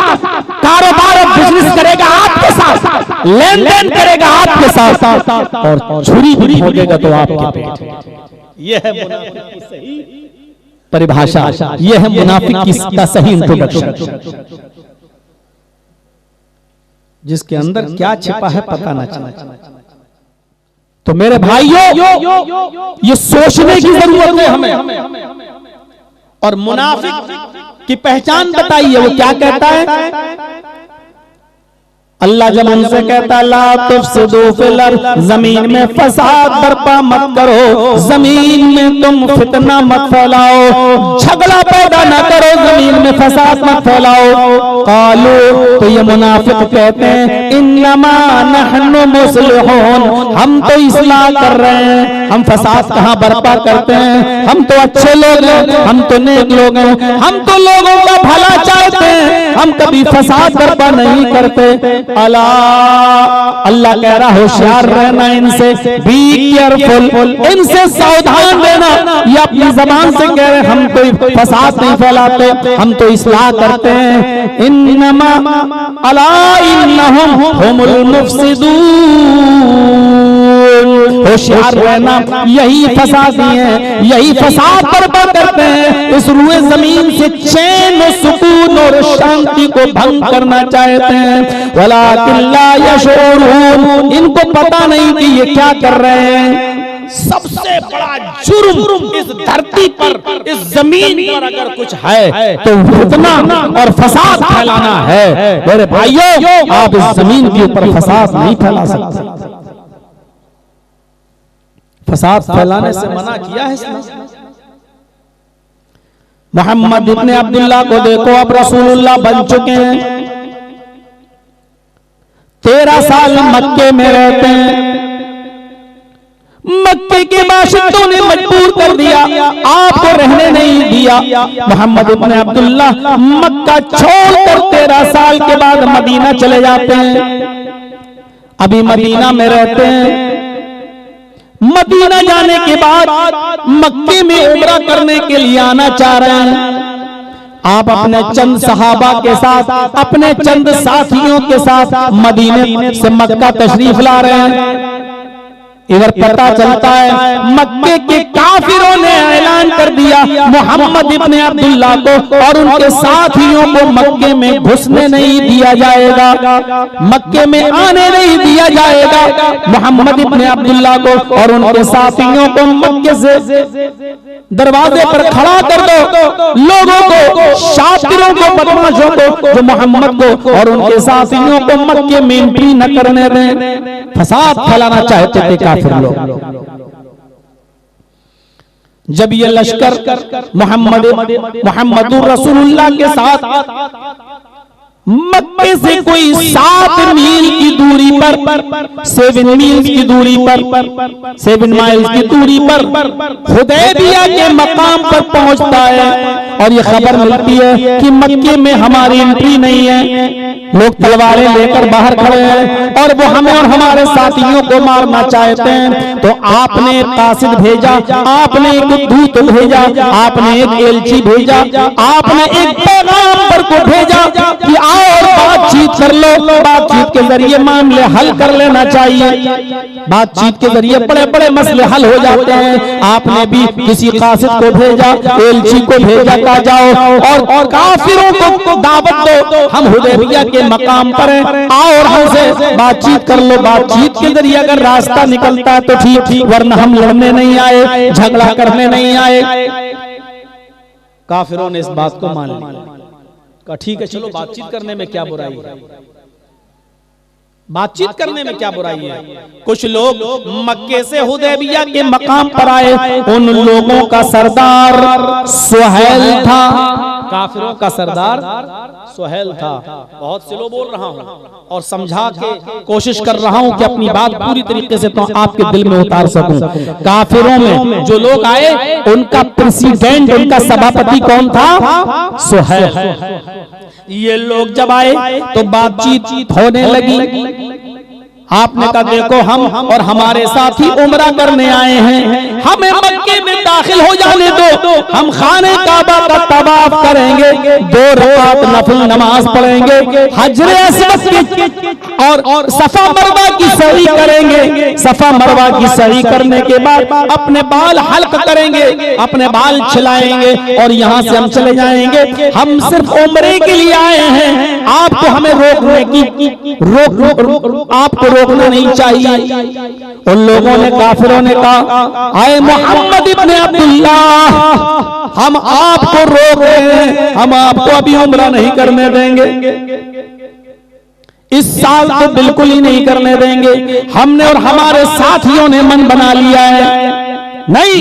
कारोबार और बिजनेस करेगा आपके साथ, लेन देन करेगा आपके साथ, और छुरी भी भोगेगा तो आपके पेट। यह है मुनाफिक की सही परिभाषा, यह है मुनाफिक का सही इंट्रोडक्शन। जिसके अंदर क्या छिपा है पता ना चले। तो मेरे भाइयों, ये सोचने की जरूरत है हमें। और मुनाफिक की पहचान बताइए, वो क्या कहता है? अल्लाह जब उनसे कहता ला तुफ़सिदू फिल अर्ज़, जमीन में फसाद बर्पा मत करो, जमीन में तुम फितना मत फैलाओ, झगड़ा पैदा न करो, जमीन में फसाद मत फैलाओ। क़ालू, तो ये मुनाफिक कहते हैं इन्नमा नहनु मुस्लिहून, हम तो इस्लाह कर रहे हैं, हम फसाद कहाँ बर्पा करते हैं, हम तो अच्छे लोग हैं, हम तो नेक लोग हैं, हम तो लोगों का भला चाहते हैं, हम कभी फसाद बर्पा नहीं करते। अल्लाह कह रहा होशियार रहना इनसे, बी केयरफुल, इनसे सावधान रहना। ये अपनी जबान से कह रहे हम कोई फसाद नहीं फैलाते, हम तो इस्लाह करते हैं। इन्नमा अला इन्नहुम हुमुल मुफसिदून, होशियार रहना, यही फसादी है, यही फसाद बर्पा करते हैं, इस रुए जमीन से चैन और सुकून और शांति को भंग करना चाहते हैं। वलाकिन ला यशऊरून, इनको पता नहीं कि ये क्या कर रहे हैं। सबसे बड़ा जुर्म इस धरती पर, इस जमीन पर अगर कुछ है तो फितना और फसाद फैलाना है। मेरे भाइयों, आप इस जमीन के ऊपर फसाद नहीं फैला सकते। फसाद फैलाने से मना किया है इसने। मोहम्मद इब्ने अब्दुल्लाह को देखो, अब रसूलुल्लाह बन चुके हैं, 13 साल मक्के में रहते हैं। मक्के के बाशिंदों ने मजबूर कर दिया, आपको रहने नहीं दिया। मोहम्मद इब्ने अब्दुल्लाह मक्का छोड़कर 13 साल के बाद मदीना चले जाते हैं। अभी मदीना में रहते हैं। मदीना जाने के बाद मक्के में उम्रा करने के लिए आना चाह रहे हैं। आप अपने चंद सहाबा के साथ, अपने चंद साथियों के साथ मदीने से मक्का तशरीफ ला रहे हैं। इधर पता चलता है मक्के के काफिरों ने ऐलान कर दिया मोहम्मद इब्ने अब्दुल्ला को और उनके साथियों को मक्के में घुसने नहीं दिया जाएगा, मक्के में आने नहीं दिया जाएगा। मोहम्मद इब्ने अब्दुल्ला को और उनके साथियों को मक्के से दरवाजे पर खड़ा कर दो। लोगों को, शातिरों को, बदमाशों को जो मोहम्मद को और उनके साथियों को मक्के में एंट्री न करने दें, फसाद फैलाना चाहते थे काफिर लोग। जब ये लश्कर मोहम्मदुर रसूलुल्लाह के साथ मक्के से कोई 7 मील की दूरी पर, 7 मील की दूरी पर, 7 माइल्स की दूरी पर हुदैबिया के मकाम पर पहुंचता है और ये खबर मिलती है कि मक्के में हमारी एंट्री नहीं है। लोग तलवारें लेकर बाहर खड़े हैं और वो हमें और हमारे साथियों को मारना चाहते हैं। तो आपने एक कासिद भेजा, आपने एक दूत भेजा, आपने एक एलची भेजा, आपने एक पैगंबर को भेजा कि और बातचीत कर लो, बातचीत के जरिए मामले हल कर लेना चाहिए। बातचीत के जरिए बड़े बड़े मसले हल हो जाते हैं। आपने भी किसी कासिद को भेजा, एलची को भेजा, कहा जाओ और काफिरों को दावत दो, हम हुदैबिया के मकाम पर हैं, आओ और हमसे बातचीत कर लो। बातचीत के जरिए अगर रास्ता निकलता है तो ठीक, वरना हम लड़ने नहीं आए, झगड़ा करने नहीं आए। काफिरों ने इस बात को मान लिया, कहा ठीक है चलो बातचीत करने में क्या बुराई है, बातचीत करने में क्या बुराई है। कुछ लोग मक्के से हुदैबिया के मकाम पर आए। उन लोगों का सरदार सुहैल था, काफिरों का सरदार सुहैल था। बहुत स्लो बोल रहा हूँ और समझा के कोशिश कर रहा हूँ कि अपनी बात पूरी तरीके से तो आपके दिल में उतार सकूं। काफिरों में जो लोग आए उनका प्रेसिडेंट, उनका सभापति कौन था? सुहैल। ये लोग जब आए तो बातचीत होने लगी। आपने कहा देखो हम और हमारे साथी उम्रा करने आए हैं, हमें मक्के में दाखिल हो जाने दो, हम खाने काबा का तवाफ करेंगे, 2 रकात नफल नमाज पढ़ेंगे, हजरे अस्वद की और सफा मरवा की सही करेंगे। सफा मरवा की सही करने के बाद अपने बाल हल्क करेंगे, अपने बाल छिलाएंगे और यहाँ से हम चले जाएंगे। हम सिर्फ उम्रे के लिए आए हैं, आपको हमें रोकने की आपको रोकना नहीं चाहिए। उन लोगों ने, काफिरों ने कहा आए मोहम्मद इब्ने अब्दुल्ला, हम आपको रोक रहे हैं, हम आपको अभी उम्रा नहीं करने देंगे, इस साल तो बिल्कुल ही नहीं करने देंगे। हमने और हमारे साथियों ने मन बना लिया है, नहीं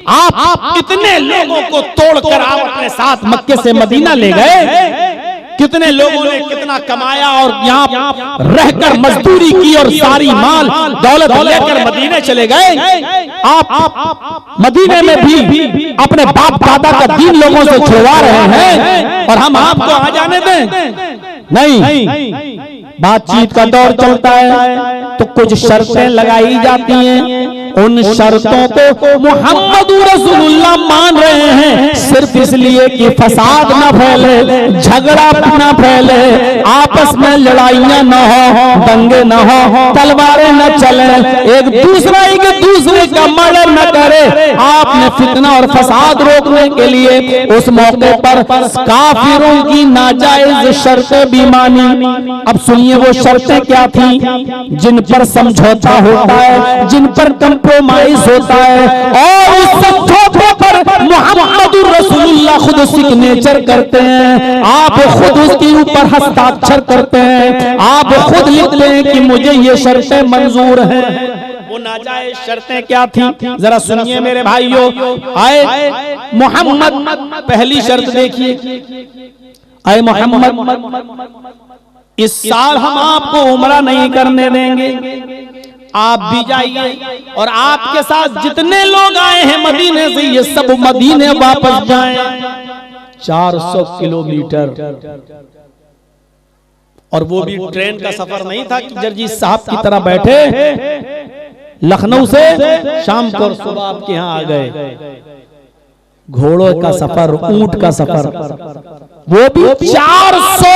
आप इतने लोगों को तोड़कर आप अपने साथ मक्के से मदीना ले गए। कितने लोगों ने कितना कमाया और यहाँ रहकर मजदूरी की और सारी माल दौलत लेकर मदीने चले गए। आप मदीने में भी अपने बाप दादा का दीन लोगों से छुड़वा रहे हैं और हम आपको आ जाने दें? नहीं। बातचीत का दौर चलता है तो कुछ शर्तें लगाई जाती हैं। उन शर्तों को मुहम्मदुर रसूलुल्लाह मान रहे हैं सिर्फ इसलिए कि फसाद न फैले, झगड़ा न फैले, आपस में लड़ाइयां न हो, दंगे न हो, तलवारें न चले, एक दूसरे का मर्डर न करे। आपने फितना और फसाद रोकने के लिए उस मौके पर काफिरों की नाजायज शर्तें भी मानी। अब सुनिए वो शर्तें क्या थी जिन पर समझौता होता है, जिन पर कंप्रोमाइज होता है और उस समझौते पर मुहम्मदुर रसूलुल्लाह खुद सिग्नेचर करते हैं, आप खुद उसके ऊपर हस्ताक्षर करते हैं, आप खुद लिखते हैं कि मुझे ये शर्तें मंजूर हैं। वो नाजायज शर्तें क्या थी जरा सुनिए मेरे भाइयों। आए मोहम्मद, पहली शर्त देखिए, आए मोहम्मद इस साल हम आपको उम्रा नहीं करने देंगे, आप भी जाइए और आपके साथ जितने लोग आए हैं मदीने से ये सब मदीने वापस जाएं। 400 किलोमीटर और वो भी ट्रेन का सफर नहीं था कि जर्जी साहब की तरह बैठे लखनऊ से शाम को सुबह आपके यहाँ आ गए। घोड़ों का सफर, ऊंट का सफर, वो भी 400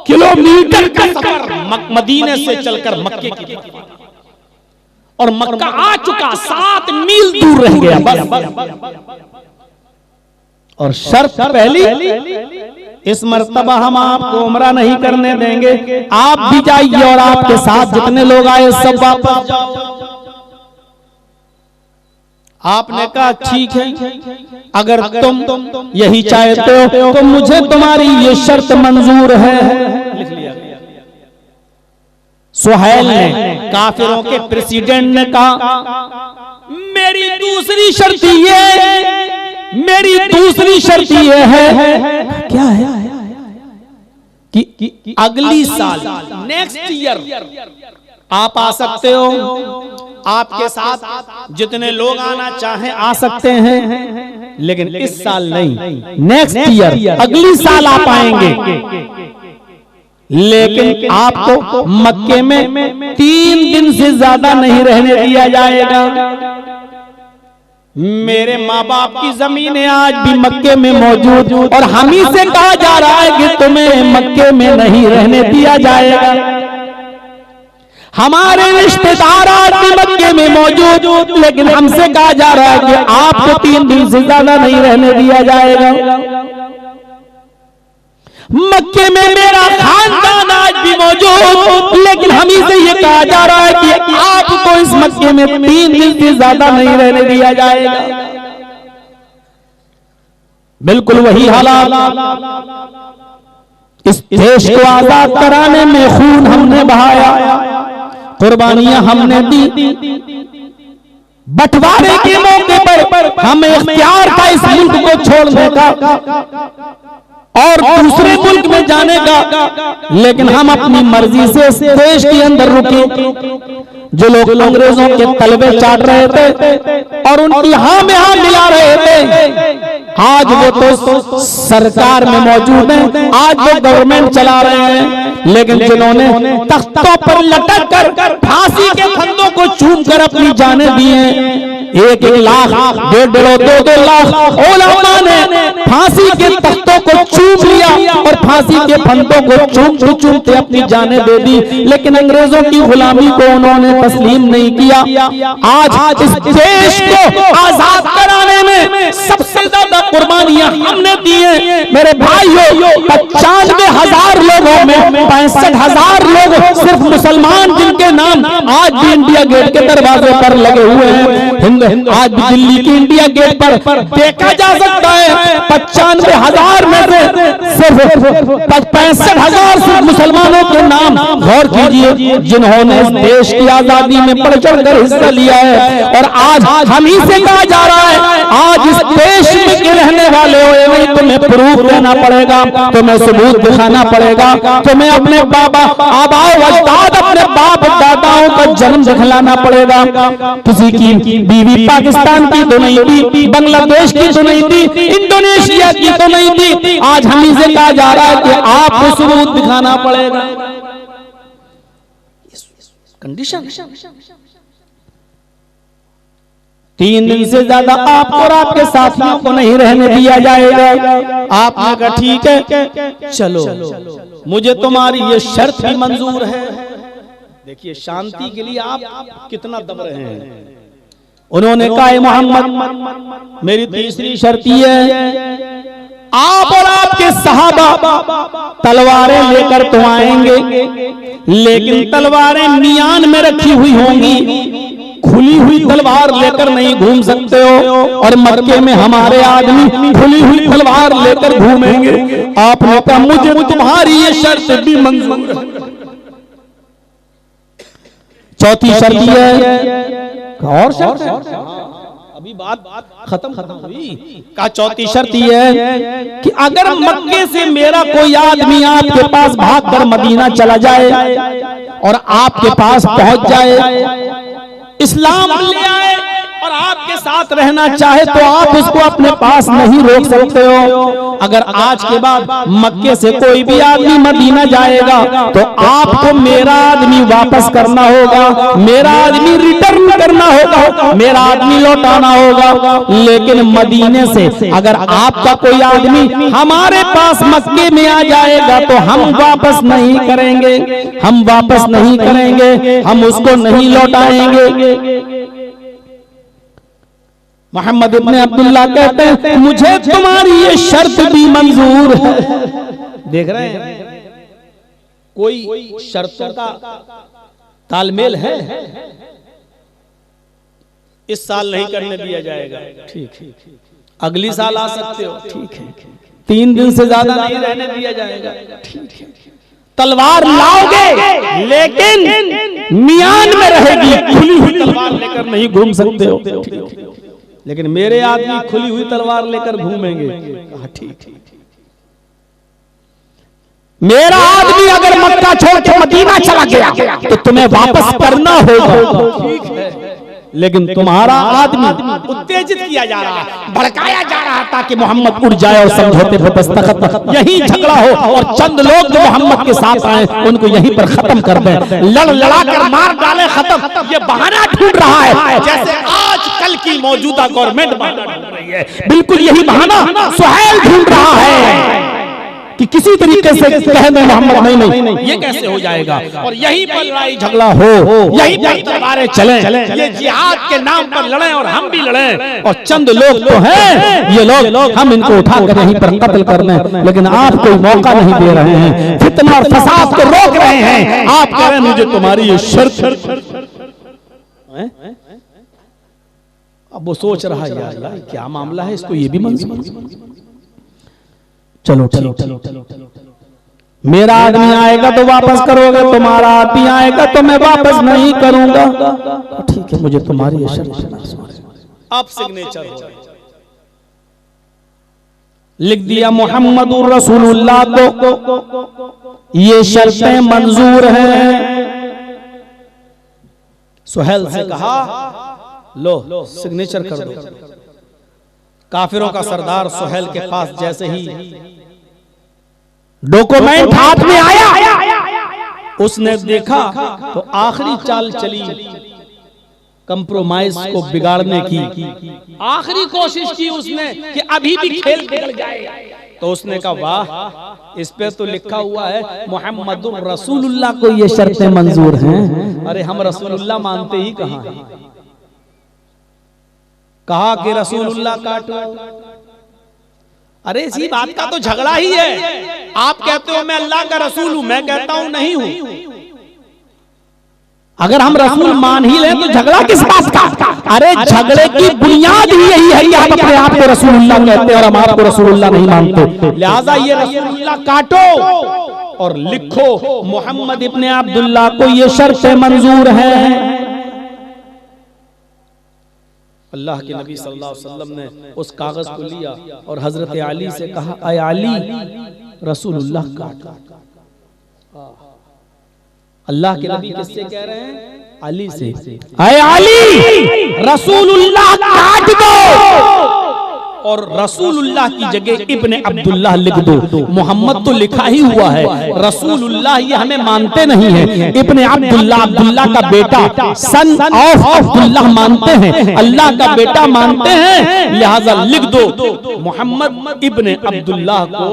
किलोमीटर का सफर मदीने से चलकर मक्के की तरफ, और मक्का आ चुका 7 मील दूर रह गया बस। और शर्त पहली, इस मर्तबा हम आपको उम्रा नहीं करने देंगे, आप भी जाइए और आपके साथ जितने लोग आए सब वापस जाओ। आपने कहा ठीक है, अगर तुम यही चाहते हो तो मुझे तुम्हारी ये शर्त मंजूर है। लिख लिया। सुहैल ने, काफिरों के प्रेसिडेंट ने कहा, मेरी दूसरी शर्त ये है, क्या है कि अगली साल, नेक्स्ट ईयर आप आ सकते हो, आपके साथ जितने लोग आना चाहें आ सकते हैं, लेकिन इस साल नहीं, नेक्स्ट ईयर, अगली साल आप आएंगे, लेकिन आपको मक्के में 3 दिन से ज्यादा नहीं रहने दिया जाएगा। मेरे माँ बाप की जमीनें आज भी मक्के में मौजूद, और हम ही से कहा जा रहा है कि तुम्हें मक्के में नहीं रहने दिया जाएगा। हमारे रिश्तेदार आज भी मक्के में मौजूद, लेकिन हमसे कहा जा रहा है कि आपको 3 दिन से ज्यादा नहीं रहने दिया जाएगा। मक्के में मेरा खानदान आज भी मौजूद, लेकिन हम ही से ये कहा जा रहा है कि आपको इस मक्के में 3 दिन से ज्यादा नहीं रहने दिया जाएगा। बिल्कुल वही हालात, इस देश को आजाद कराने में खून हमने बहाया, कुर्बानियां हमने दी, बंटवारे के मौके पर हमें इख्तियार था इस मुल्क को छोड़ने का और दूसरे मुल्क में जाने का, लेकिन हम अपनी मर्जी से इस देश के अंदर रुके। जो लोग अंग्रेजों के तलबे चाट रहे थे और उनकी हाँ में हाँ मिला रहे थे, आज वो तो सरकार में मौजूद हैं, आज वो गवर्नमेंट चला रहे हैं, लेकिन जिन्होंने तख्तों पर लटक कर फांसी के फंदों को चूम कर अपनी जानें दी हैं, 1-1 लाख, 1.5, 2-2 लाख उलमा ने फांसी के तख्तों को चूम लिया और फांसी के फंदों को चूमते अपनी जानें दे दी, लेकिन अंग्रेजों की गुलामी को उन्होंने तस्लीम नहीं किया। आज इस देश को आजाद कराने में सबसे ज्यादा कुर्बानियां हमने दी हैं। मेरे भाइयों, 95,000 लोगों में 65,000 लोग सिर्फ मुसलमान, जिनके नाम आज भी इंडिया गेट के दरवाजे पर लगे हुए हैं। आज भी दिल्ली की इंडिया गेट पर देखा जा सकता है 95,000 में से सिर्फ 65,000 सिर्फ मुसलमानों के नाम। गौर कीजिए, जिन्होंने इस देश की आजादी में बढ़ चढ़ कर हिस्सा लिया है, और आज हम ही से कहा जा रहा है, आज इस देश में के रहने वाले हो, नहीं तुम्हें प्रूफ देना पड़ेगा, तुम्हें सबूत दिखाना पड़ेगा, तुम्हें अपने आबाओ अजदाद, अपने बाप दादाओं का जन्म दिखलाना पड़ेगा। किसी की बीवी पाकिस्तान की तो नहीं थी, बांग्लादेश की तो नहीं थी, इंडोनेशिया की तो नहीं थी, आज हम ही से कहा जा रहा है कि आपको सबूत दिखाना पड़ेगा। कंडीशन 3 दिन से ज्यादा आप और आपके साथियों को नहीं रहने दिया जाएगा। आपने कहा ठीक है, चलो मुझे तुम्हारी ये शर्त भी मंजूर है। देखिए शांति के लिए आप कितना दब रहे हैं। उन्होंने कहा मोहम्मद, मेरी तीसरी शर्त ये है, आप और आपके सहाबा तलवारें लेकर तो आएंगे, लेकिन तलवारें मियान में रखी हुई होंगी, खुली हुई तलवार लेकर नहीं घूम सकते हो, और मक्के में हमारे आदमी खुली हुई तलवार लेकर घूमेंगे। आपने कहा मुझे तुम्हारी ये शर्त भी मंजूर है। चौथी शर्त है, और शर्त है, अभी बात खत्म हुई। का चौथी शर्त यह है कि अगर मक्के से मेरा कोई आदमी आपके पास भागकर मदीना चला जाए और आपके पास पहुंच जाए, इस्लाम ले आए और आपके साथ रहना चाहे तो आप उसको अपने पास नहीं रोक सकते हो। अगर आज के बाद मक्के से कोई भी आदमी मदीना जाएगा तो आपको मेरा आदमी वापस करना होगा, मेरा आदमी रिटर्न करना होगा, मेरा आदमी लौटाना होगा। लेकिन मदीने से अगर आपका कोई आदमी हमारे पास मक्के में आ जाएगा तो हम वापस नहीं करेंगे, हम वापस नहीं करेंगे, हम उसको नहीं लौटाएंगे। मोहम्मद इब्ने अब्दुल्लाह कहते हैं मुझे तुम्हारी ये शर्त भी मंजूर है। देख रहे हैं कोई शर्तों का तालमेल है। इस साल नहीं करने दिया जाएगा, ठीक है, अगली साल आ सकते हो, ठीक है, 3 दिन से ज्यादा नहीं रहने दिया जाएगा, ठीक है। तलवार लाओगे लेकिन मियान में रहेगी, खुली हुई तलवार लेकर नहीं घूम सकते हो, लेकिन मेरे आदमी खुली हुई तलवार लेकर घूमेंगे। ठीक, मेरा आदमी अगर मक्का छोड़ के मदीना चला गया तो तुम्हें वापस करना होगा, ठीक है। लेकिन तुम्हारा आदमी उत्तेजित किया जा रहा है, भड़काया जा रहा है ताकि मोहम्मद उड़ जाए और समझौते पर दस्तखत यही झगड़ा हो और चंद लोग जो मोहम्मद के साथ आए उनको यहीं पर खत्म कर दें, लड़ लड़ा कर मार डाले, खत्म। ये बहाना ढूंढ रहा है जैसे आजकल की मौजूदा गवर्नमेंट बहाना ढूंढ रही है, बिल्कुल यही बहाना सुहेल ढूंढ रहा है कि किसी तरीके से कह दें मोहम्मद नहीं, ये कैसे हो जाएगा। और यहीं पर लड़ाई झगड़ा हो, यहीं पर तलवारें चलें, ये जिहाद के नाम पर लड़ें और हम भी लड़ें। और चंद लोग तो हैं ये लोग, हम इनको उठाकर यहीं पर कत्ल कर दें, लेकिन आप कोई मौका नहीं दे रहे हैं, फितना और फसाद को रोक रहे हैं। आप कह रहे हैं मुझे तुम्हारी ये शर्त। अब वो सोच रहा है यार क्या मामला है, इसको ये भी मंजूर। चलो मेरा आदमी आएगा तो वापस करोगे, तुम्हारा आदमी आएगा तो मैं वापस नहीं करूंगा, ठीक है, मुझे तुम्हारी ये शर्त। अब सिग्नेचर लिख दिया मोहम्मदुर रसूलुल्लाह को ये शर्तें मंजूर हैं। सुहेल से कहा लो सिग्नेचर कर दो। काफिरों का सरदार सुहेल के पास जैसे ही डॉक्यूमेंट हाथ में आया, उसने देखा तो आखिरी चाल चली कंप्रोमाइज को बिगाड़ने की, आखिरी कोशिश की उसने कि अभी भी खेल बिगड़ जाए। तो उसने कहा वाह, इस पे तो लिखा हुआ है मोहम्मदुर रसूलुल्लाह को ये शर्तें मंजूर हैं। अरे हम रसूलुल्लाह मानते ही कहां हैं। कहा कि रसूलुल्लाह काटो। अरे इसी बात का तो झगड़ा ही है। आप कहते हो मैं अल्लाह का रसूल हूं, मैं कहता हूं नहीं हूं। अगर हम रसूल मान ही लें तो झगड़ा किस बात का। अरे झगड़े की बुनियाद ही यही है कि आप अपने आप को रसूलुल्लाह कहते हैं और हम आपको रसूलुल्लाह नहीं मानते। लिहाजा ये रसूलुल्लाह काटो और लिखो मोहम्मद इब्ने अब्दुल्लाह को ये शर्तें मंजूर हैं। अल्लाह के नबी सल्लल्लाहु अलैहि वसल्लम ने उस कागज को लिया और हजरत अली से कहा, अय अली रसूलुल्लाह काट। अल्लाह के नबी किससे कह रहे हैं? अली से। अय अली रसूलुल्लाह काट दो और रसूलुल्लाह की जगह इब्ने अब्दुल्लाह लिख दो। मोहम्मद तो लिखा ही हुआ है, रसूलुल्लाह ये हमें मानते नहीं है। इब्ने अब्दुल्लाह अब्दुल्लाह का बेटा, सन ऑफ अब्दुल्लाह मानते हैं, अल्लाह का बेटा मानते हैं। लिहाजा लिख दो मोहम्मद इब्ने अब्दुल्लाह को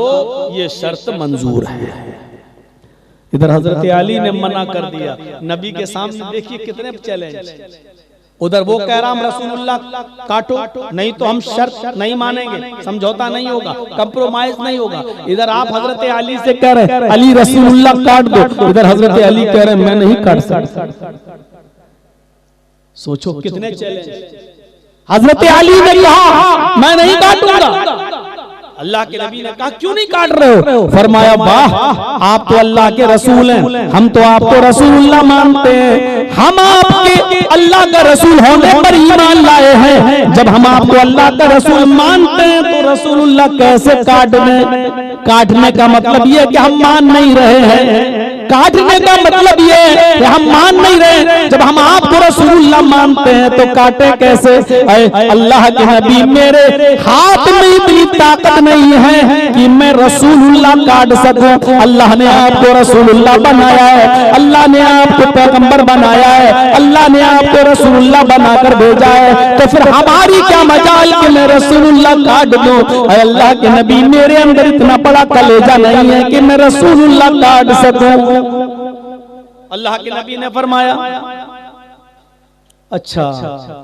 ये शर्त मंजूर है। इधर हजरत अली ने मना कर दिया। नबी के सामने देखिए कितने चैलेंज। उधर वो कह रहा हम रसूलुल्लाह काटो, नहीं तो हम शर्त नहीं मानेंगे, समझौता नहीं होगा, कंप्रोमाइज नहीं होगा। इधर आप हजरत अली से कह रहे हैं अली रसूलुल्लाह काट दो, इधर हजरत अली कह रहे हैं मैं नहीं काट सकता। सोचो कितने चैलेंज। हजरत अली ने कहा मैं नहीं काटूंगा। अल्लाह के नबी ने कहा क्यों नहीं काट रहे हो? फरमाया वाह, आप तो अल्लाह के रसूल हैं, हम तो आपको रसूलुल्लाह मानते हैं। हम आपके अल्लाह का रसूल होने पर ईमान लाए हैं। जब हम आपको अल्लाह का रसूल मानते हैं तो रसूलुल्लाह कैसे काट दें? काटने का मतलब यह कि हम मान नहीं रहे हैं। काटने का मतलब ये है कि हम मान नहीं रहे, जब हम आपको रसूलुल्लाह मानते हैं तो काटे कैसे? अल्लाह के नबी, मेरे हाथ में इतनी ताकत नहीं है कि मैं रसूलुल्लाह काट सकूं। अल्लाह ने आपको रसूलुल्लाह बनाया है, अल्लाह ने आपको पैगंबर बनाया है, अल्लाह ने आपको रसूलुल्लाह बनाकर भेजा है, तो फिर हमारी क्या मजाल कि मैं रसूलुल्लाह काट दूं? अल्लाह के नबी, मेरे अंदर इतना बड़ा कलेजा नहीं है कि मैं रसूलुल्लाह काट सकूं। अल्लाह के नबी ने फरमाया, अच्छा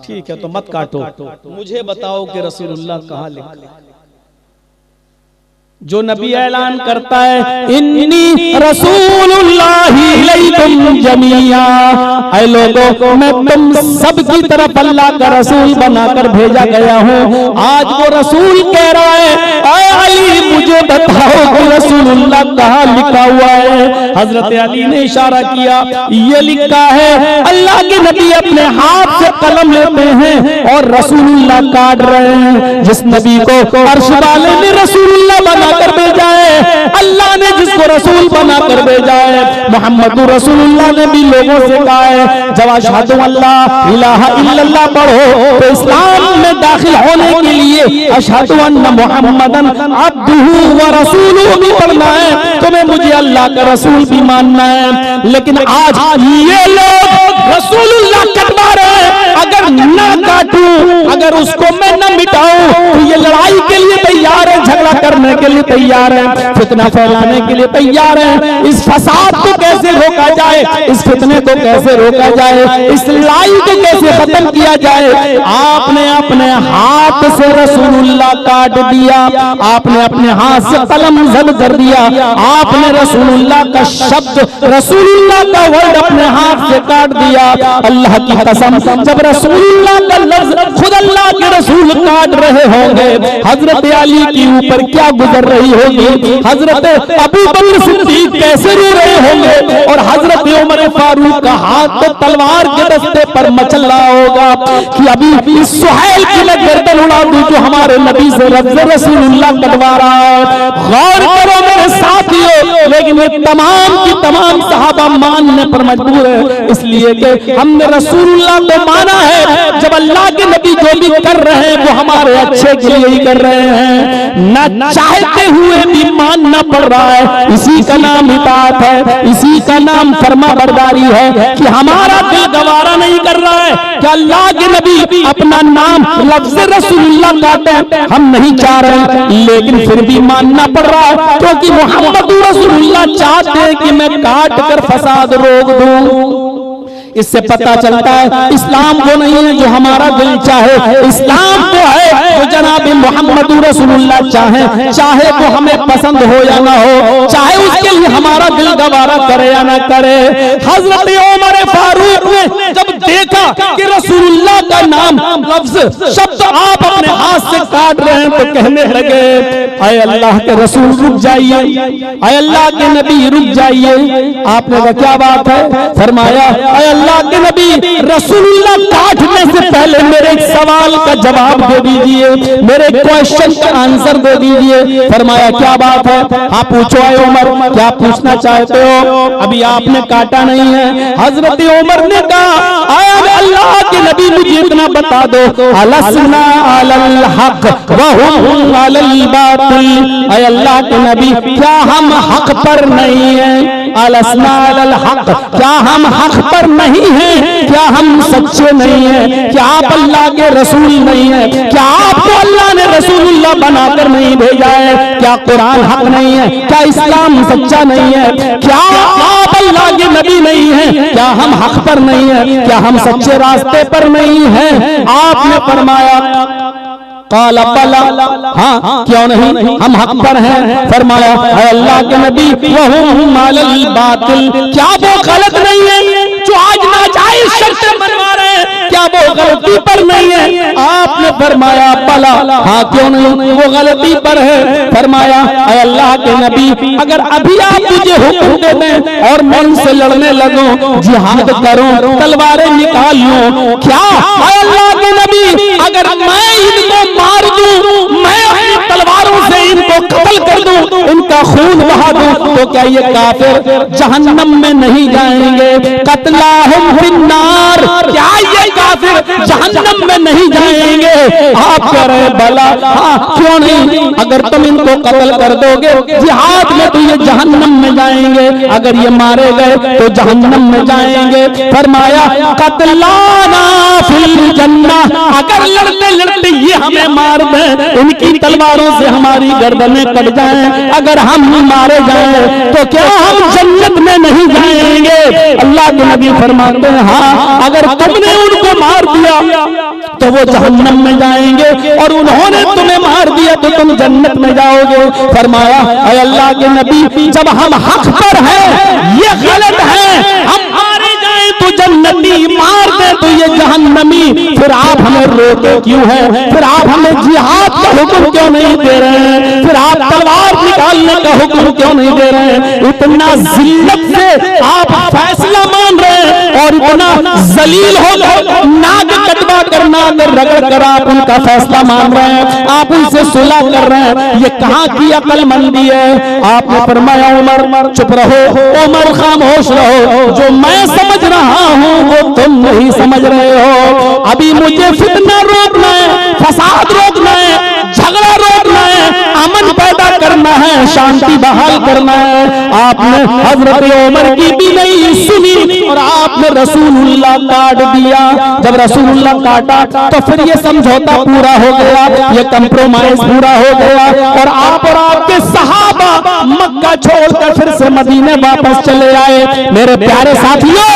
ठीक है तो मत काटो, मुझे बताओ कि रसूलुल्लाह कहाँ लिखा? जो नबी ऐलान करता है इन्नी रसूलुल्लाहि इलैकुम जमीआ, ऐ लोगों मैं तुम सबकी तरफ अल्लाह का रसूल बनाकर भेजा गया हूँ। आज वो रसूल कह रहा है, ऐ अली मुझे बताओ कि रसूलुल्लाह कहाँ लिखा हुआ है? हजरत अली ने इशारा किया, ये लिखा है। अल्लाह के नबी अपने हाथ से कलम लेते हैं और रसूलुल्लाह काट रहे हैं। जिस नबी को अर्श वाले ने रसूलुल्लाह बना कर भेजा है, अल्लाह ने जिसको रसूल बनाकर भेजा है, मोहम्मद रसूलुल्लाह ने भी लोगों से कहा है जब अशहदु अल्लाह इलाहा इल्लल्लाह पढ़ो तो इस्लाम में दाखिल होने के लिए अशहदु अन्ना मुहम्मदन अब्दुहु व रसूलुहु भी पढ़ना है, तुम्हें मुझे अल्लाह का रसूल भी मानना है। लेकिन आज ये लोग रसूलुल्लाह कटवा रहे हैं, अगर ना काटूं, अगर उसको मैं न मिटाऊं तो ये लड़ाई के लिए तैयार है, झगड़ा करने के लिए तैयार है, फितना फैलाने के लिए तैयार है। इस फसाद को कैसे रोका जाए, इस फितने को कैसे रोका जाए, इस लड़ाई को कैसे खत्म किया जाए? आपने अपने हाथ से रसूलुल्लाह काट दिया, आपने अपने हाथ से कलम जद कर दिया, आपने रसूलुल्लाह का शब्द, रसूलुल्लाह का वर्ड अपने हाथ से काट दिया। अल्लाह की कसम, जब रसूलुल्लाह का लफ्ज खुद अल्लाह के रसूल काट रहे होंगे, हजरत अली के ऊपर क्या गुजर रही होगी, हजरत अबू बकर सिद्दीक कैसे रो रहे होंगे, और हजरत उमर फारूक का हाथ तो तलवार के दस्ते पर मचल रहा होगा कि अभी इस सुहैल की मैं गर्दन उड़ा दूं जो हमारे नबी से रसूलुल्लाह कटवा रहा है। गौर करो मेरे साथियों, लेकिन ये तमाम की तमाम सहाबा मानने पर मजबूर है, इसलिए कि हमने रसूलुल्लाह को माना है। जब अल्लाह के नबी जो भी कर रहे हैं वो हमारे अच्छे के लिए ही कर रहे हैं, न चाहते हुए भी मानना पड़ रहा है। इसी का नाम इताअत है, इसी का नाम फरमाबरदारी है कि हमारा दिल गवारा नहीं कर रहा है कि अल्लाह के नबी अपना नाम लफ्ज़ रसूलुल्लाह काटे, हम नहीं चाह रहे, लेकिन फिर भी मानना पड़ रहा है क्योंकि मोहम्मद रसूलुल्लाह चाहते हैं कि मैं काट कर फसाद रोक दूं। इससे पता चलता है इस्लाम वो नहीं है जो हमारा दिल चाहे, इस्लाम वो है जो जनाब मोहम्मद रसूलुल्लाह चाहे, चाहे वो हमें पसंद हो या ना हो, चाहे उसके लिए हमारा दिल गवारा करे या ना करे। हजरत उमर फारूक ने जब देखा कि रसूलुल्लाह का नाम लफ्ज शब्द आप अपने हाथ से काट रहे हैं तो कहने लगे, आए अल्लाह के रसूल रुक जाइए, आए अल्लाह के नबी रुक जाइए। आपने कहा क्या बात है? फरमाया, आए अल्लाह के नबी रसूलुल्लाह काटने से पहले मेरे एक सवाल का जवाब दे दीजिए, मेरे क्वेश्चन का आंसर दे दीजिए। फरमाया क्या बात है? हाँ पूछो आए उमर, क्या पूछना चाहते हो? अभी आपने काटा नहीं है। हजरत उमर ने कहा, आया अल्लाह के नबी मुझे इतना बता दो, अलसना अलल हक व हुम अलल बातिल, आए अल्लाह के नबी क्या हम हक पर नहीं है? अलसना अलल हक, क्या हम हक पर नहीं है? क्या हम सच्चे नहीं है? क्या आप अल्लाह के रसूल नहीं है? क्या आपको अल्लाह ने रसूलुल्लाह बनाकर नहीं भेजा है? क्या कुरान हक नहीं है? क्या इस्लाम सच्चा नहीं है? क्या आप अल्लाह के नबी नहीं है? क्या हम हक पर नहीं है? क्या हम सच्चे रास्ते पर नहीं है? आपने फरमाया काला बला, हाँ क्यों नहीं, हम हक पर हैं। फरमाया अल्लाह के नबी वहुम अलल बातिल, क्या वो गलत नहीं है जो आज नाजायज शर्तें बनवा रहे हैं? क्या वो गलती पर नहीं है? आपने फरमाया बला, हाँ क्यों नहीं, वो गलती पर है। फरमाया अल्लाह के नबी अगर अभी आप मुझे हुक्म दे दें और मैं उनसे लड़ने लगूं, जिहाद करूं, तलवारें निकाल लूं, क्या अल्लाह के नबी अगर मैं इनको मार दूं, मैं अपनी तलवारों से इनको कत्ल कर दूं, इनका खून बहा दूं, तो क्या ये काफिर जहन्नम में नहीं जाएंगे? कतलाहुम फिन्नार, क्या ये काफिर जहन्नम में नहीं जाएंगे? आप कह रहे भला हाँ क्यों नहीं? अगर तुम इनको कत्ल कर दोगे जिहाद में तो ये जहन्नम में जाएंगे, अगर ये मारे गए तो जहन्नम में जाएंगे। फरमाया कतलाना फिल जन्ना, अगर लड़ते लड़ते ये हमें मार दें, इनकी तलवारों से हमारी गर्दनें कट जाएं, अगर हम मारे जाएं तो क्या हम जन्नत में नहीं जाएंगे? अल्लाह के नबी फरमाते हैं हाँ, अगर तुमने उनको मार दिया तो वो जहन्नम में जाएंगे और उन्होंने तुम्हें मार दिया तो तुम जन्नत में जाओगे। फरमाया अल्लाह के नबी, जब हम हक पर हैं ये गलत है, हम मारे जाए तो जन्नती, मार दे तो ये जहन्नमी, फिर आप हमें रोके क्यों हैं? फिर आप हमें जिहाद का हुक्म क्यों नहीं दे रहे हैं? फिर आप तलवार निकालने का हुक्म क्यों नहीं दे रहे हैं? इतना जिल्लत से आप फैसला मान रहे हैं और इतना जलील हो गए, नाक कटवा कर नाक रगड़ कर आप उनका फैसला मान रहे हैं, आप उनसे सुलह कर रहे हैं। ये कहाँ की अक्लमंदी है? आपने फरमाया उमर चुप रहो, उमर खामोश रहो, जो मैं समझ रहा हूँ वो तुम नहीं समझ रहे हो। अभी मुझे फितना रोकना है, फसाद रोकना है, झगड़ा रोकना है, अमन पैदा करना है, शांति बहाल करना है। आपने हजरत उमर की भी नहीं सुनी और आपने रसूलुल्लाह काट दिया। जब रसूलुल्लाह काटा तो फिर ये समझौता पूरा हो गया, ये कंप्रोमाइज पूरा हो गया और आप और आपके सहाबा मक्का छोड़कर फिर से मदीने वापस चले आए। मेरे प्यारे साथियों,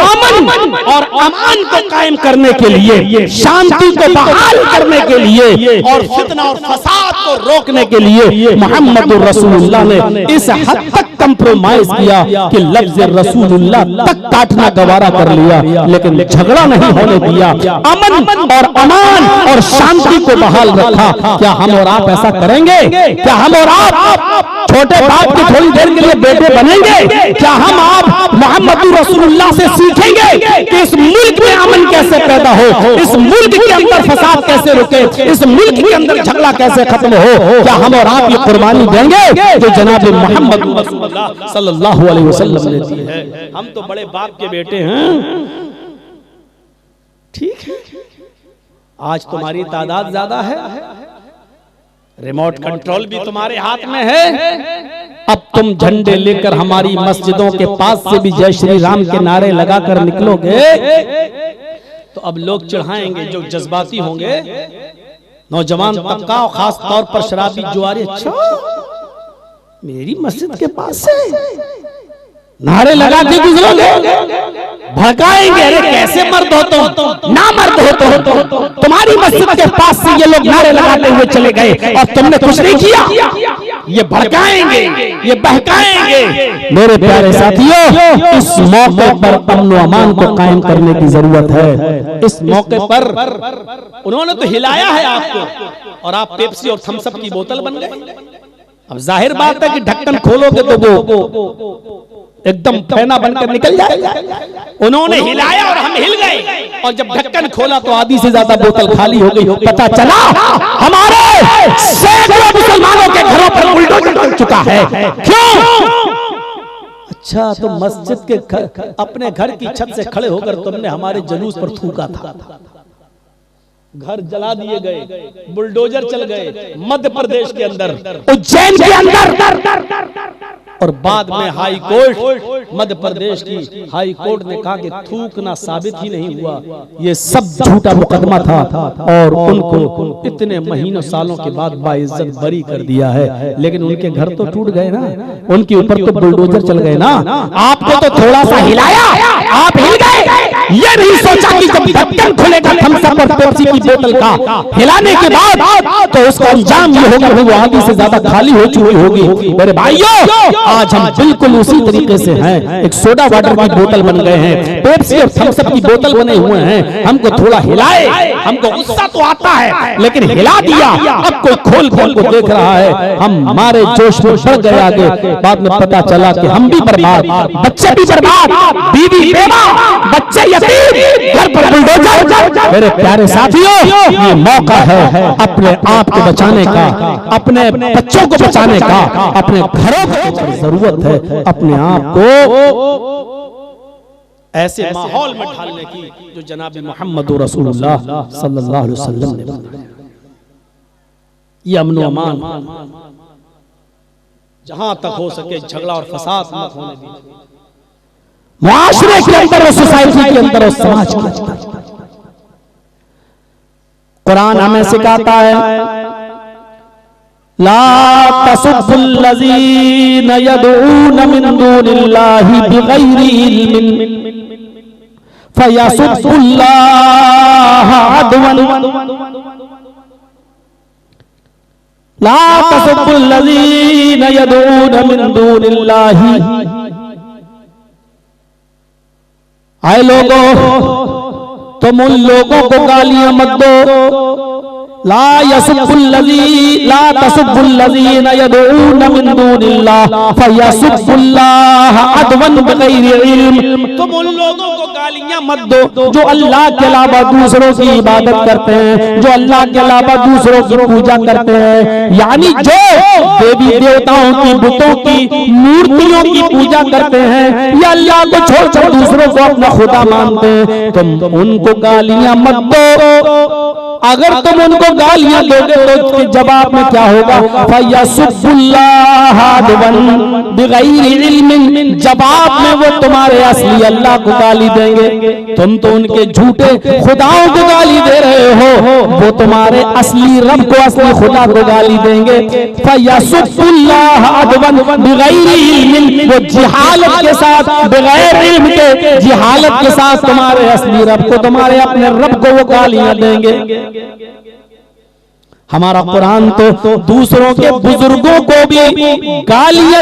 अमन और अमान को कायम करने के लिए, शांति को बहाल करने के लिए और फितना और फसाद को रोकने के लिए मोहम्मद रसूलुल्लाह ने इस हद तक कंप्रोमाइज किया कि लफ्ज़ रसूलुल्लाह तक काटना गवारा कर लिया, लेकिन झगड़ा नहीं होने दिया, अमन और अमान और शांति को बहाल रखा। क्या हम और आप ऐसा करेंगे? क्या हम और आप छोटे बाप की थोड़ी देर के लिए बेटे बनेंगे? क्या हम आप मोहम्मद रसूलुल्लाह से सीखेंगे कि इस मुल्क में अमन कैसे पैदा हो, इस मुल्क के अंदर फसाद कैसे रुके, इस मुल्क के अंदर झगड़ा कैसे खत्म हो? क्या हम और आप ये कुर्बानी देंगे जो जनाब मोहम्मद रसूलुल्लाह सल्लल्लाहु अलैहि वसल्लम ने दी है? हम तो बड़े बाप के बेटे हैं, ठीक है, आज तुम्हारी तादाद ज्यादा है, रिमोट कंट्रोल भी तुम्हारे हाथ में है, अब तुम झंडे लेकर हमारी मस्जिदों के पास से भी जय श्री राम के नारे लगाकर निकलोगे तो अब लोग चढ़ाएंगे जो जज्बाती होंगे, नौजवान तबका और खास तौर पर शराबी जुआरी, अच्छा मेरी मस्जिद के पास से नारे लगा के गुजरोगे, भड़काएंगे, अरे कैसे मर्द हो तुम, ना मर्द हो तो तुम्हारी मस्जिद के पास से ये लोग नारे लगाते हुए चले गए और तुमने कुछ नहीं किया। ये भड़काएंगे, ये बहकाएंगे। मेरे प्यारे साथियों, इस मौके पर अमन व अमान को कायम करने की जरूरत है। इस मौके पर उन्होंने तो हिलाया है आपको और आप पेप्सी और थम्स अप की बोतल बन गए। अब जाहिर बात है कि ढक्कन खोलोगे तो वो एकदम फैना बनकर निकल जाएगा। उन्होंने हिलाया और हम हिल गए और जब ढक्कन खोला तो आधी से ज्यादा बोतल खाली हो गई। पता चला हमारे सैकड़ों मुसलमानों के घरों पर बुलडोजर डल चुका है। क्यों? अच्छा, तो मस्जिद के अपने घर की छत से खड़े होकर तुमने हमारे जुलूस पर थूका था, घर जला दिए गए, बुलडोजर चल गए मध्य प्रदेश के अंदर, उज्जैन के अंदर, और बाद में हाई कोर्ट, मध्य प्रदेश की हाई कोर्ट ने कहा कि थूकना साबित ही नहीं हुआ, ये सब झूठा मुकदमा था और उनको इतने महीनों सालों के बाद बाइज्जत बरी कर दिया है। लेकिन उनके घर तो टूट गए ना, उनके ऊपर तो बुलडोजर चल गए ना। आपको तो थोड़ा सा हिलाया, आप हिल गए। ये नहीं सोचा कि जब ढक्कन खुलेगा थम्स अप और पेप्सी की बोतल का, हिलाने के बाद तो उसका अंजाम ये होगा कि वो आधी से ज्यादा खाली हो चुकी होगी। मेरे भाइयों, आज हम बिल्कुल उसी तरीके से हैं। एक सोडा वाटर की बोतल बन गए हैं, पेप्सी और थम्स अप की बोतल बने हुए हैं। हमको थोड़ा हिलाए, हमको गुस्सा तो आता है लेकिन हिला दिया। अब कोई खोल खोल को देख रहा है, हम हमारे जोश में बढ़ गए आगे। बाद में पता चला कि हम भी बर्बाद, बच्चे भी बर्बाद, बीवी बेवा, बच्चे यतीम, घर पर बुलडोजर। मेरे प्यारे साथियों, ये मौका है अपने आप को बचाने का, अपने बच्चों को बचाने का, अपने घरों को जरूरत है अपने आप को ऐसे माहौल में ढालने की जो जनाब मोहम्मद रसूलुल्लाह सल्लल्लाहु अलैहि वसल्लम ने बताया। ये अमन अमान जहां तक हो सके झगड़ा और फसाद मत होने दीजिए, मुआशरे के अंदर और सोसाइटी के अंदर और समाज के अंदर। कुरान हमें सिखाता है ला तसुब्बुल्लज़ीना यदऊन मिन दूनिल्लाहि बिगैरि इल्मिन फयसुब्बुल्लाह अदवन ला तसुब्बुल्लज़ीना यदऊन मिन दूनिल्लाहि। आए लोगों, तुम उन लोगों को गालियां मत दो। ला तसुब्बुल्लज़ीना यदऊन मिन दूनिल्लाह फयसुब्बुल्लाह अदवन बिगैरि इल्म। तुम उन लोगों को गालियां मत दो जो अल्लाह के अलावा दूसरों की इबादत करते हैं, जो अल्लाह के अलावा दूसरों की पूजा करते हैं, यानी जो देवी देवताओं की, बुतों की, मूर्तियों की पूजा करते हैं या अल्लाह को छोड़कर दूसरों को अपना खुदा मानते हैं, तुम उनको गालियां मत दो। अगर तुम उनको गालियां दोगे तो उसके जवाब में क्या होगा? फयसुब्बुल्लाह अदवन बिगैरि इल्मिन, जवाब में वो तुम्हारे असली अल्लाह को गाली देंगे। तुम तो उनके झूठे खुदाओं को गाली दे रहे हो, वो तुम्हारे असली रब को, असली खुदा को गाली देंगे। फयसुब्बुल्लाह अदवन बिगैरि इल्मिन, वो जिहालत के साथ, बगैर इल्म के जिहालत के साथ तुम्हारे असली रब को, तुम्हारे अपने रब को वो गालियां देंगे। हमारा कुरान तो दूसरों के बुजुर्गों को भी गालियां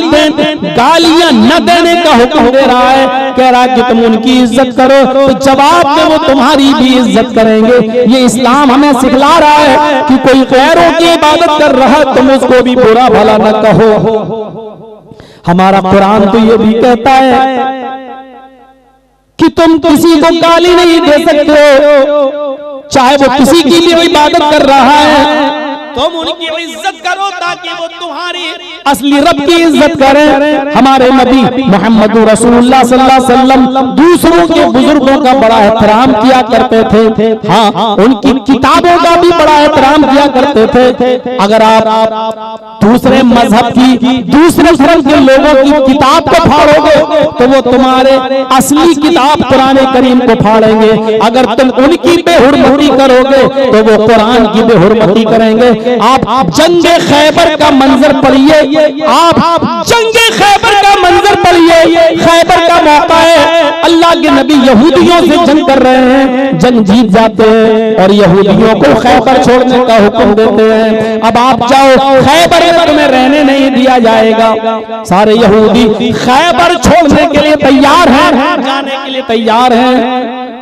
न देने का हुक्म दे रहा है। कह रहा है कि तुम उनकी इज्जत करो तो जवाब में वो तुम्हारी भी इज्जत करेंगे। ये इस्लाम हमें सिखला रहा है कि कोई गैरों की इबादत कर रहा है तुम उसको भी बुरा भला न कहो। हमारा कुरान तो ये भी कहता है कि तुम किसी को गाली नहीं दे सकते हो, चाहे वो किसी की भी इबादत कर रहा है, तुम उनकी इज्जत करो ताकि वो तुम्हारी असली रब की इज्जत करें। हमारे नबी मोहम्मद रसूलुल्लाह सल्लल्लाहु अलैहि वसल्लम दूसरों के बुजुर्गों का बड़ा एहतराम किया करते थे। हाँ, उनकी किताबों का भी बड़ा एहतराम किया करते थे। अगर आप दूसरे मजहब की, दूसरे धर्म के लोगों की किताब को फाड़ोगे तो वो तुम्हारे असली किताब कुरान करीम को फाड़ेंगे। अगर तुम उनकी बेहुरमती करोगे तो वो कुरान की बेहुरमती करेंगे। आप जंगे खैबर का मंजर पढ़िए, आप जंगे खैबर का मंजर पढ़िए। खैबर का मौका है, अल्लाह के नबी यहूदियों से जंग कर रहे हैं, जंग जीत जाते हैं और यहूदियों को खैबर छोड़ने का हुक्म देते हैं। अब आप जाओ, खैबर में तुम्हें रहने नहीं दिया जाएगा। सारे यहूदी खैबर छोड़ने के लिए तैयार हैं, जाने के लिए तैयार हैं,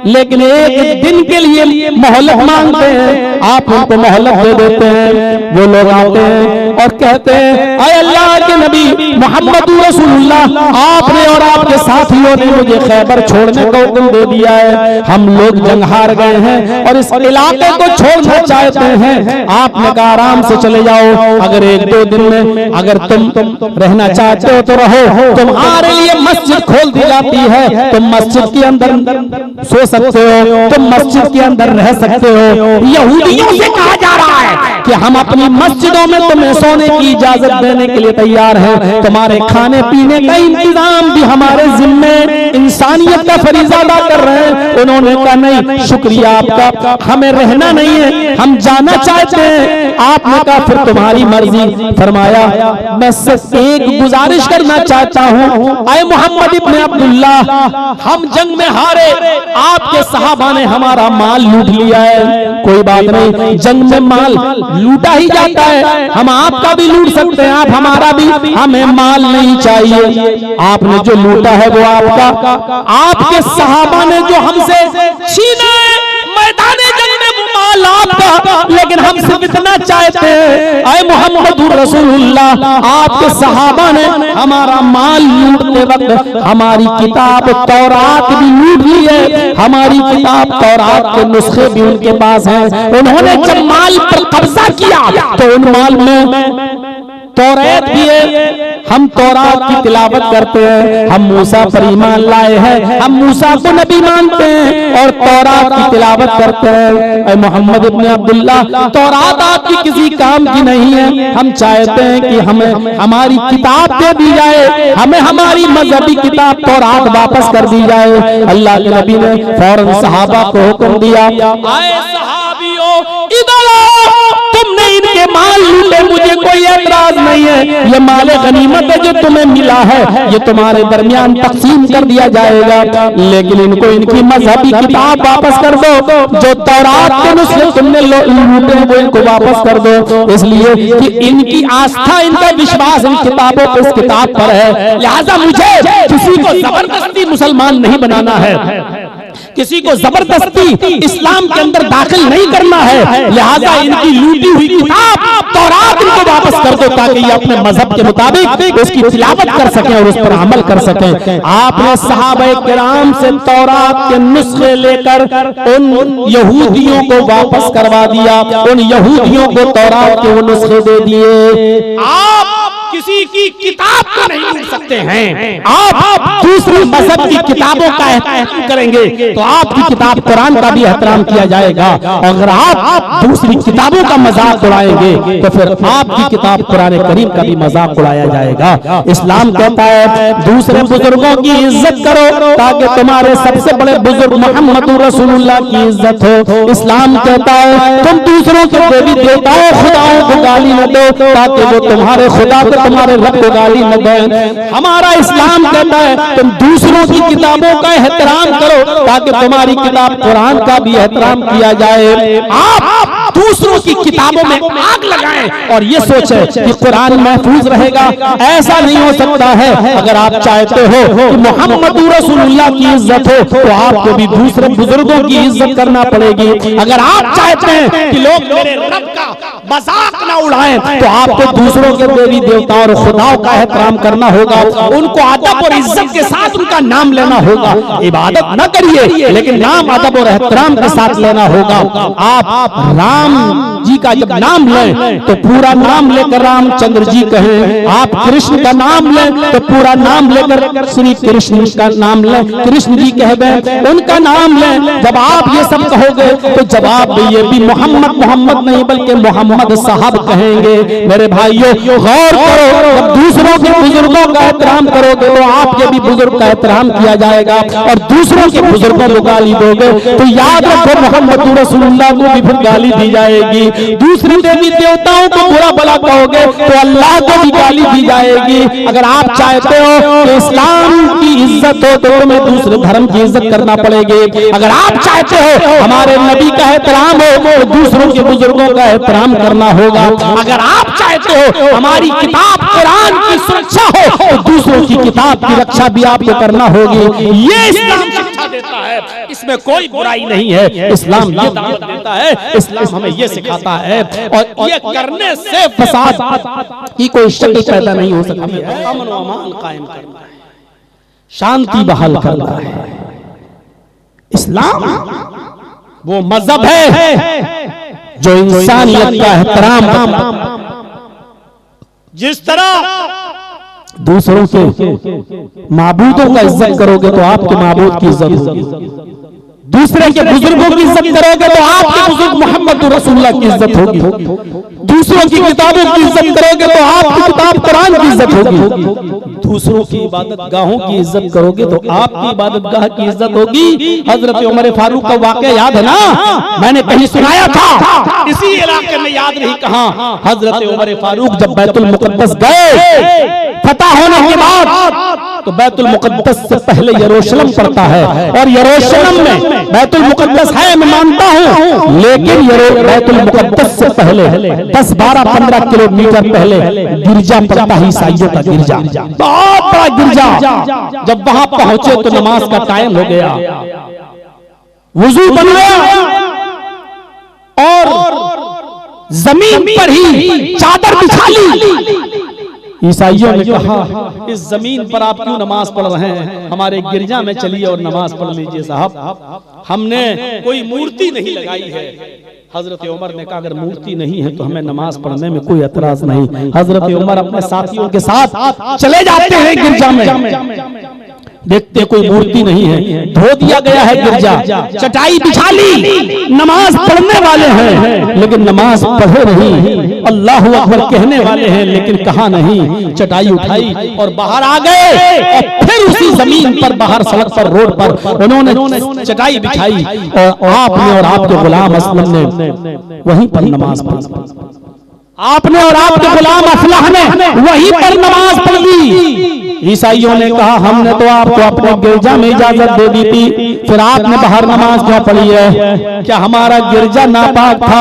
लेकिन एक दिन के लिए मोहलत मांगते हैं। आप उनको मोहलत दे देते हैं। वो लोग आते हैं और कहते हैं, अय अल्लाह के नबी मोहम्मद रसूलुल्लाह, आपने और आपके साथियों ने मुझे खैबर छोड़ने का हुक्म दे दिया है। हम लोग जंग हार गए हैं और इस इलाके को छोड़ना चाहते हैं। आपने कहा आराम से चले जाओ, अगर एक दो दिन में अगर तुम रहना चाहते हो तो रहो, तुम्हारे लिए मस्जिद खोल दी जाती है, तुम मस्जिद के अंदर सो सकते हो, तुम मस्जिद के अंदर रह सकते हो। यहूदियों से कहा जा रहा है कि हम अपनी मस्जिदों में तुम्हें सोने की इजाजत देने के लिए तैयार हैं, तुम्हारे खाने पीने का इंतजाम भी हमारे जिम्मे, इंसानियत का फरीजा अदा कर रहे हैं। उन्होंने कहा नहीं शुक्रिया आपका, हमें रहना नहीं है, हम जाना चाहते हैं। आपने कहा फिर तुम्हारी मर्जी। फरमाया मैं सिर्फ एक गुजारिश करना चाहता हूँ, आए मोहम्मद इब्न अब्दुल्लाह, हम जंग में हारे, आपके सहाबा ने हमारा माल लूट लिया है, कोई बात नहीं, जंग में माल लूटा ही जाता है, हम आपका भी लूट सकते हैं, आप हमारा भी, हमें माल नहीं चाहिए। आपने जो लूटा है वो आपका, आपके सहाबा ने जो हमसे छीना है मैदान जंग में वो माल आपका, लेकिन हम सिर्फ इतना चाहते हैं, आए मोहम्मद रसूलुल्लाह, आपके सहाबा ने हमारा माल लूटते वक्त हमारी किताब तौरात भी लूट ली है, हमारी किताब तौरात के नुस्खे भी उनके पास हैं। उन्होंने जब माल पर कब्जा किया तो उन माल में तौरात भी है, हम तौरात की तिलावत करते हैं, हम मूसा पर ईमान लाए हैं, हम मूसा को नबी मानते हैं और तौरात की तिलावत करते हैं। ऐ मोहम्मद इब्न अब्दुल्लाह, तौरात आपकी किसी काम की नहीं है। हम चाहते हैं कि हमें हमारी किताब दे दी जाए, हमें हमारी मजहबी किताब तौरात वापस कर दी जाए। अल्लाह के नबी ने फौरन सहाबा को हुक्म दिया, आए सहाबियों इधर आओ, तुमने इनके माल लूटे, मुझे कोई एतराज नहीं है, ये माल गनीमत है जो तुम्हें मिला है, ये तुम्हारे दरमियान तकसीम कर दिया जाएगा, लेकिन इनको इनकी मजहबी किताब वापस कर दो, जो तौरात के नुस्खे तुमने लूटे वो इनको वापस कर दो, इसलिए कि इनकी आस्था, इनका विश्वास इन किताबों पर, इस किताब पर है। लिहाजा मुझे किसी को जबरदस्ती मुसलमान नहीं बनाना है, किसी को जबरदस्ती इस्लाम के अंदर दाखिल नहीं करना है। लिहाजा इनकी लूटी हुई किताब तौरात इनको वापस कर दो, ताकि ये अपने मजहब के मुताबिक उसकी तिलावत कर सकें और उस पर अमल कर सकें। आपने सहाबा किराम से तौरात के नुस्खे लेकर उन यहूदियों को वापस करवा दिया, उन यहूदियों को तौरात के वो नुस्खे दे दिए। आप किसी की किताब को नहीं लूट सकते हैं। आप दूसरे मजहब की किताबों का एहतराम करेंगे तो आपकी किताब कुरान का भी एहतराम किया जाएगा, और अगर आप दूसरी किताबों का मजाक उड़ाएंगे तो फिर आपकी किताब कुरान करीम का भी मजाक उड़ाया जाएगा। इस्लाम कहता है दूसरे बुजुर्गों की इज्जत करो ताकि तुम्हारे सबसे बड़े बुजुर्ग मोहम्मद रसूलुल्लाह की इज्जत हो। इस्लाम कहता है तुम दूसरों के देवी देवताओं खुदाओं को गाली न दो ताकि वो तुम्हारे खुदा को, तुम्हारे रब को गाली न दें। हमारा इस्लाम कहता है तुम दूसरों की किताबों का एहतराम करो ताकि तुम्हारी किताब कुरान का भी एहतराम किया जाए। आप दूसरों की किताबों में आग लगाएं और ये सोचें कि कुरान महफूज रहेगा, ऐसा नहीं हो सकता है। अगर आप चाहते हो कि मोहम्मद रसूलुल्लाह की इज्जत हो तो आपको भी दूसरे बुजुर्गों की इज्जत करना पड़ेगी। अगर आप चाहते हैं कि लोग मेरे रब का मजाक ना उड़ाएं तो आपको दूसरों के देवी देवताओं और खुदाओं का एहतराम करना होगा, उनको अदब और इज्जत के साथ उनका नाम लेना होगा। इबादत न करिए लेकिन नाम अदब और एहतराम के साथ लेना होगा। आप राम जी का जब नाम लें तो पूरा नाम लेकर रामचंद्र जी कहें, आप कृष्ण का नाम लें तो पूरा नाम लेकर श्री कृष्ण का नाम लें, कृष्ण जी कहें, उनका नाम लें। जब आप ये सब कहोगे तो जवाब ये भी मोहम्मद मोहम्मद नहीं बल्कि मोहम्मद साहब कहेंगे। मेरे भाइयों गौर करो, जब दूसरों के बुजुर्गों का एहतराम करोगे तो आपके भी बुजुर्ग का एहतराम किया जाएगा, और दूसरों के बुजुर्गों को गाली दोगे तो याद रखो मोहम्मद रसूलुल्लाह को भी फिर गाली दी जाएगी। दूसरे देवी देवताओं को बुरा भला कहोगे तो अल्लाह को भी गाली दी जाएगी। अगर आप चाहते हो कि इस्लाम की इज्जत हो तो तुम्हें दूसरे धर्म की इज्जत करना पड़ेगी। अगर आप चाहते हो हमारे नबी का एहतराम हो तो दूसरों के बुजुर्गों का एहतराम करना होगा। अगर आप चाहते हो हमारी किताब कुरान की सुरक्षा हो तो दूसरों की किताब की रक्षा भी आपको करना होगी। ये इस्लाम शिक्षा देता है, इसमें कोई बुराई नहीं है। इस्लाम ये दावत देता है, इस्लाम हमें ये सिखाता है, और ये करने से फसाद की कोई शक्ल पैदा नहीं हो सकती है। अमन व अमान कायम करना है, शांति बहाल करना है। इस्लाम वो मजहब है जो इंसानियत का एहतराम, जिस तरह दूसरों के माबूदों का इज्जत करोगे तो आपके माबूद की इज्जत होगी, दूसरे के बुजुर्गों की इज्जत करोगे तो आपके बुजुर्ग मोहम्मद रसूलुल्लाह की इज्जत होगी, दूसरों की किताबों की इज्जत करोगे तो आपकी किताब कुरान की इज्जत होगी, दूसरों की इबादत गाहों की इज्जत करोगे तो आपकी इबादत गाह की इज्जत होगी। हजरत उमर फारूक का वाकया याद है ना, मैंने कहीं सुनाया था, इसी इलाके में याद नहीं कहां। हजरत उमर फारूक जब बैतुल मुकद्दस गए फतह होने के बाद तो बैतुल मुकद्दस से पहले यरूशलेम पड़ता है, और यरूशलेम में बैतुल मुकद्दस है मैं मानता हूं, लेकिन बैतुल मुकद्दस से पहले 10, 12, 15 किलोमीटर पहले गिरजा पड़ता है, ईसाइयों का गिरजा, बहुत बड़ा गिरजा। जब वहां पहुंचे तो नमाज का टाइम हो गया, वुजू बन गया और जमीन पर ही चादर बिछा ली। ईसाइयों ने कहा इस जमीन पर आप क्यों नमाज पढ़ रहे हैं, हमारे गिरजा में चलिए और नमाज पढ़ लीजिए। साहब हमने कोई मूर्ति नहीं लगाई है, हजरत उमर ने कहा अगर मूर्ति नहीं है तो हमें नमाज पढ़ने में कोई एतराज नहीं। हजरत उमर अपने साथियों के साथ चले जाते हैं गिरजा में, देखते कोई मूर्ति नहीं है, धो दिया गया है गिरजा, चटाई बिछा ली, नमाज पढ़ने वाले हैं लेकिन नमाज पढ़े नहीं, अल्लाहु अकबर कहने वाले हैं लेकिन कहा नहीं। चटाई उठाई और बाहर आ गए और फिर उसी जमीन पर बाहर सड़क पर रोड पर उन्होंने चटाई बिछाई और आपने और आपके गुलाम असलम ने वहीं पर नमाज पढ़ी। आपने और आपके गुलाम अफलाह ने वहीं पर नमाज पढ़ ली। ईसाइयों ने कहा हमने तो आपको अपने गिरजा में इजाजत दे दी थी, फिर आपने बाहर नमाज क्यों पढ़ी है? क्या हमारा गिरजा नापाक था?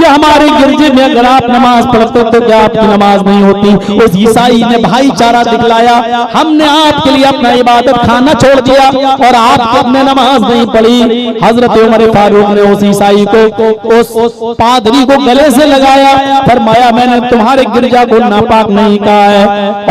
या हमारे गिरजे में अगर आप नमाज पढ़ते तो क्या आपकी नमाज नहीं होती? उस ईसाई ने भाईचारा दिखलाया, हमने आपके लिए अपना इबादत खाना छोड़ दिया और आपने नमाज नहीं पढ़ी। हजरत उमर फारूक ने उस ईसाई को, उस पादरी को गले से लगाया, फरमाया मैंने तुम्हारे गिरजा को नापाक नहीं कहा है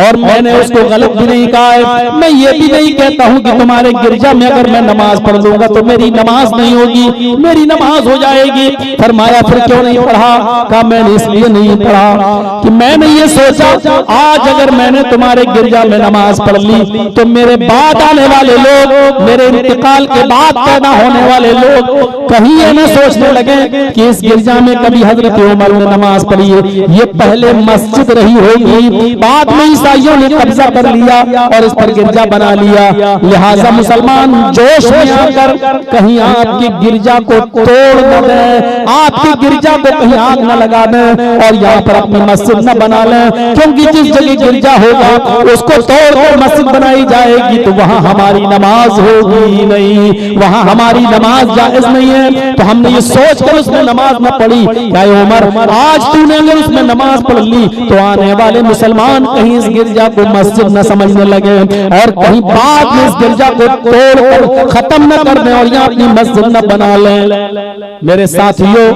और मैंने उसको गलत भी नहीं कहा है। मैं ये भी नहीं कहता हूँ कि तुम्हारे गिरजा में अगर मैं नमाज पढ़ लूंगा तो मेरी नमाज नहीं होगी, मेरी नमाज हो जाएगी। फरमाया फिर क्यों नहीं पढ़ा? कहा मैंने इसलिए नहीं पढ़ा कि मैंने ये सोचा आज अगर मैंने तुम्हारे गिरजा में नमाज पढ़ ली तो मेरे बाद आने वाले लोग, मेरे इंतकाल के बाद पैदा होने वाले लोग कहीं ये न सोचने लगे कि इस गिरजा में कभी हजरत उमर ने नमाज पढ़ी है। ये पहले मस्जिद रही होगी, बाद में ईसाइयों ने कब्जा कर लिया और इस पर गिरजा बना लिया। लिहाजा मुसलमान जोश में आकर कहीं आपकी गिरजा को तोड़ न दें, आपकी गिरजा को कहीं आग न लगा दें और यहाँ पर अपनी मस्जिद न बना लें, क्योंकि जिस जगह गिरजा होगा उसको तोड़कर मस्जिद बनाई जाएगी तो वहाँ हमारी नमाज होगी नहीं, वहाँ हमारी नमाज जायज नहीं है। तो हमने ये सोच कर उसने नमाज न पढ़ी। क्या उमर आज तूने अगर उसमें नमाज पढ़ ली तो आने वाले मुसलमान कहीं इस गिरजा को मस्जिद न समझने लगे और कहीं बाद में इस गिरजा को तोड़कर खत्म न कर दें और यहाँ अपनी मस्जिद न बना लें। मेरे साथियों,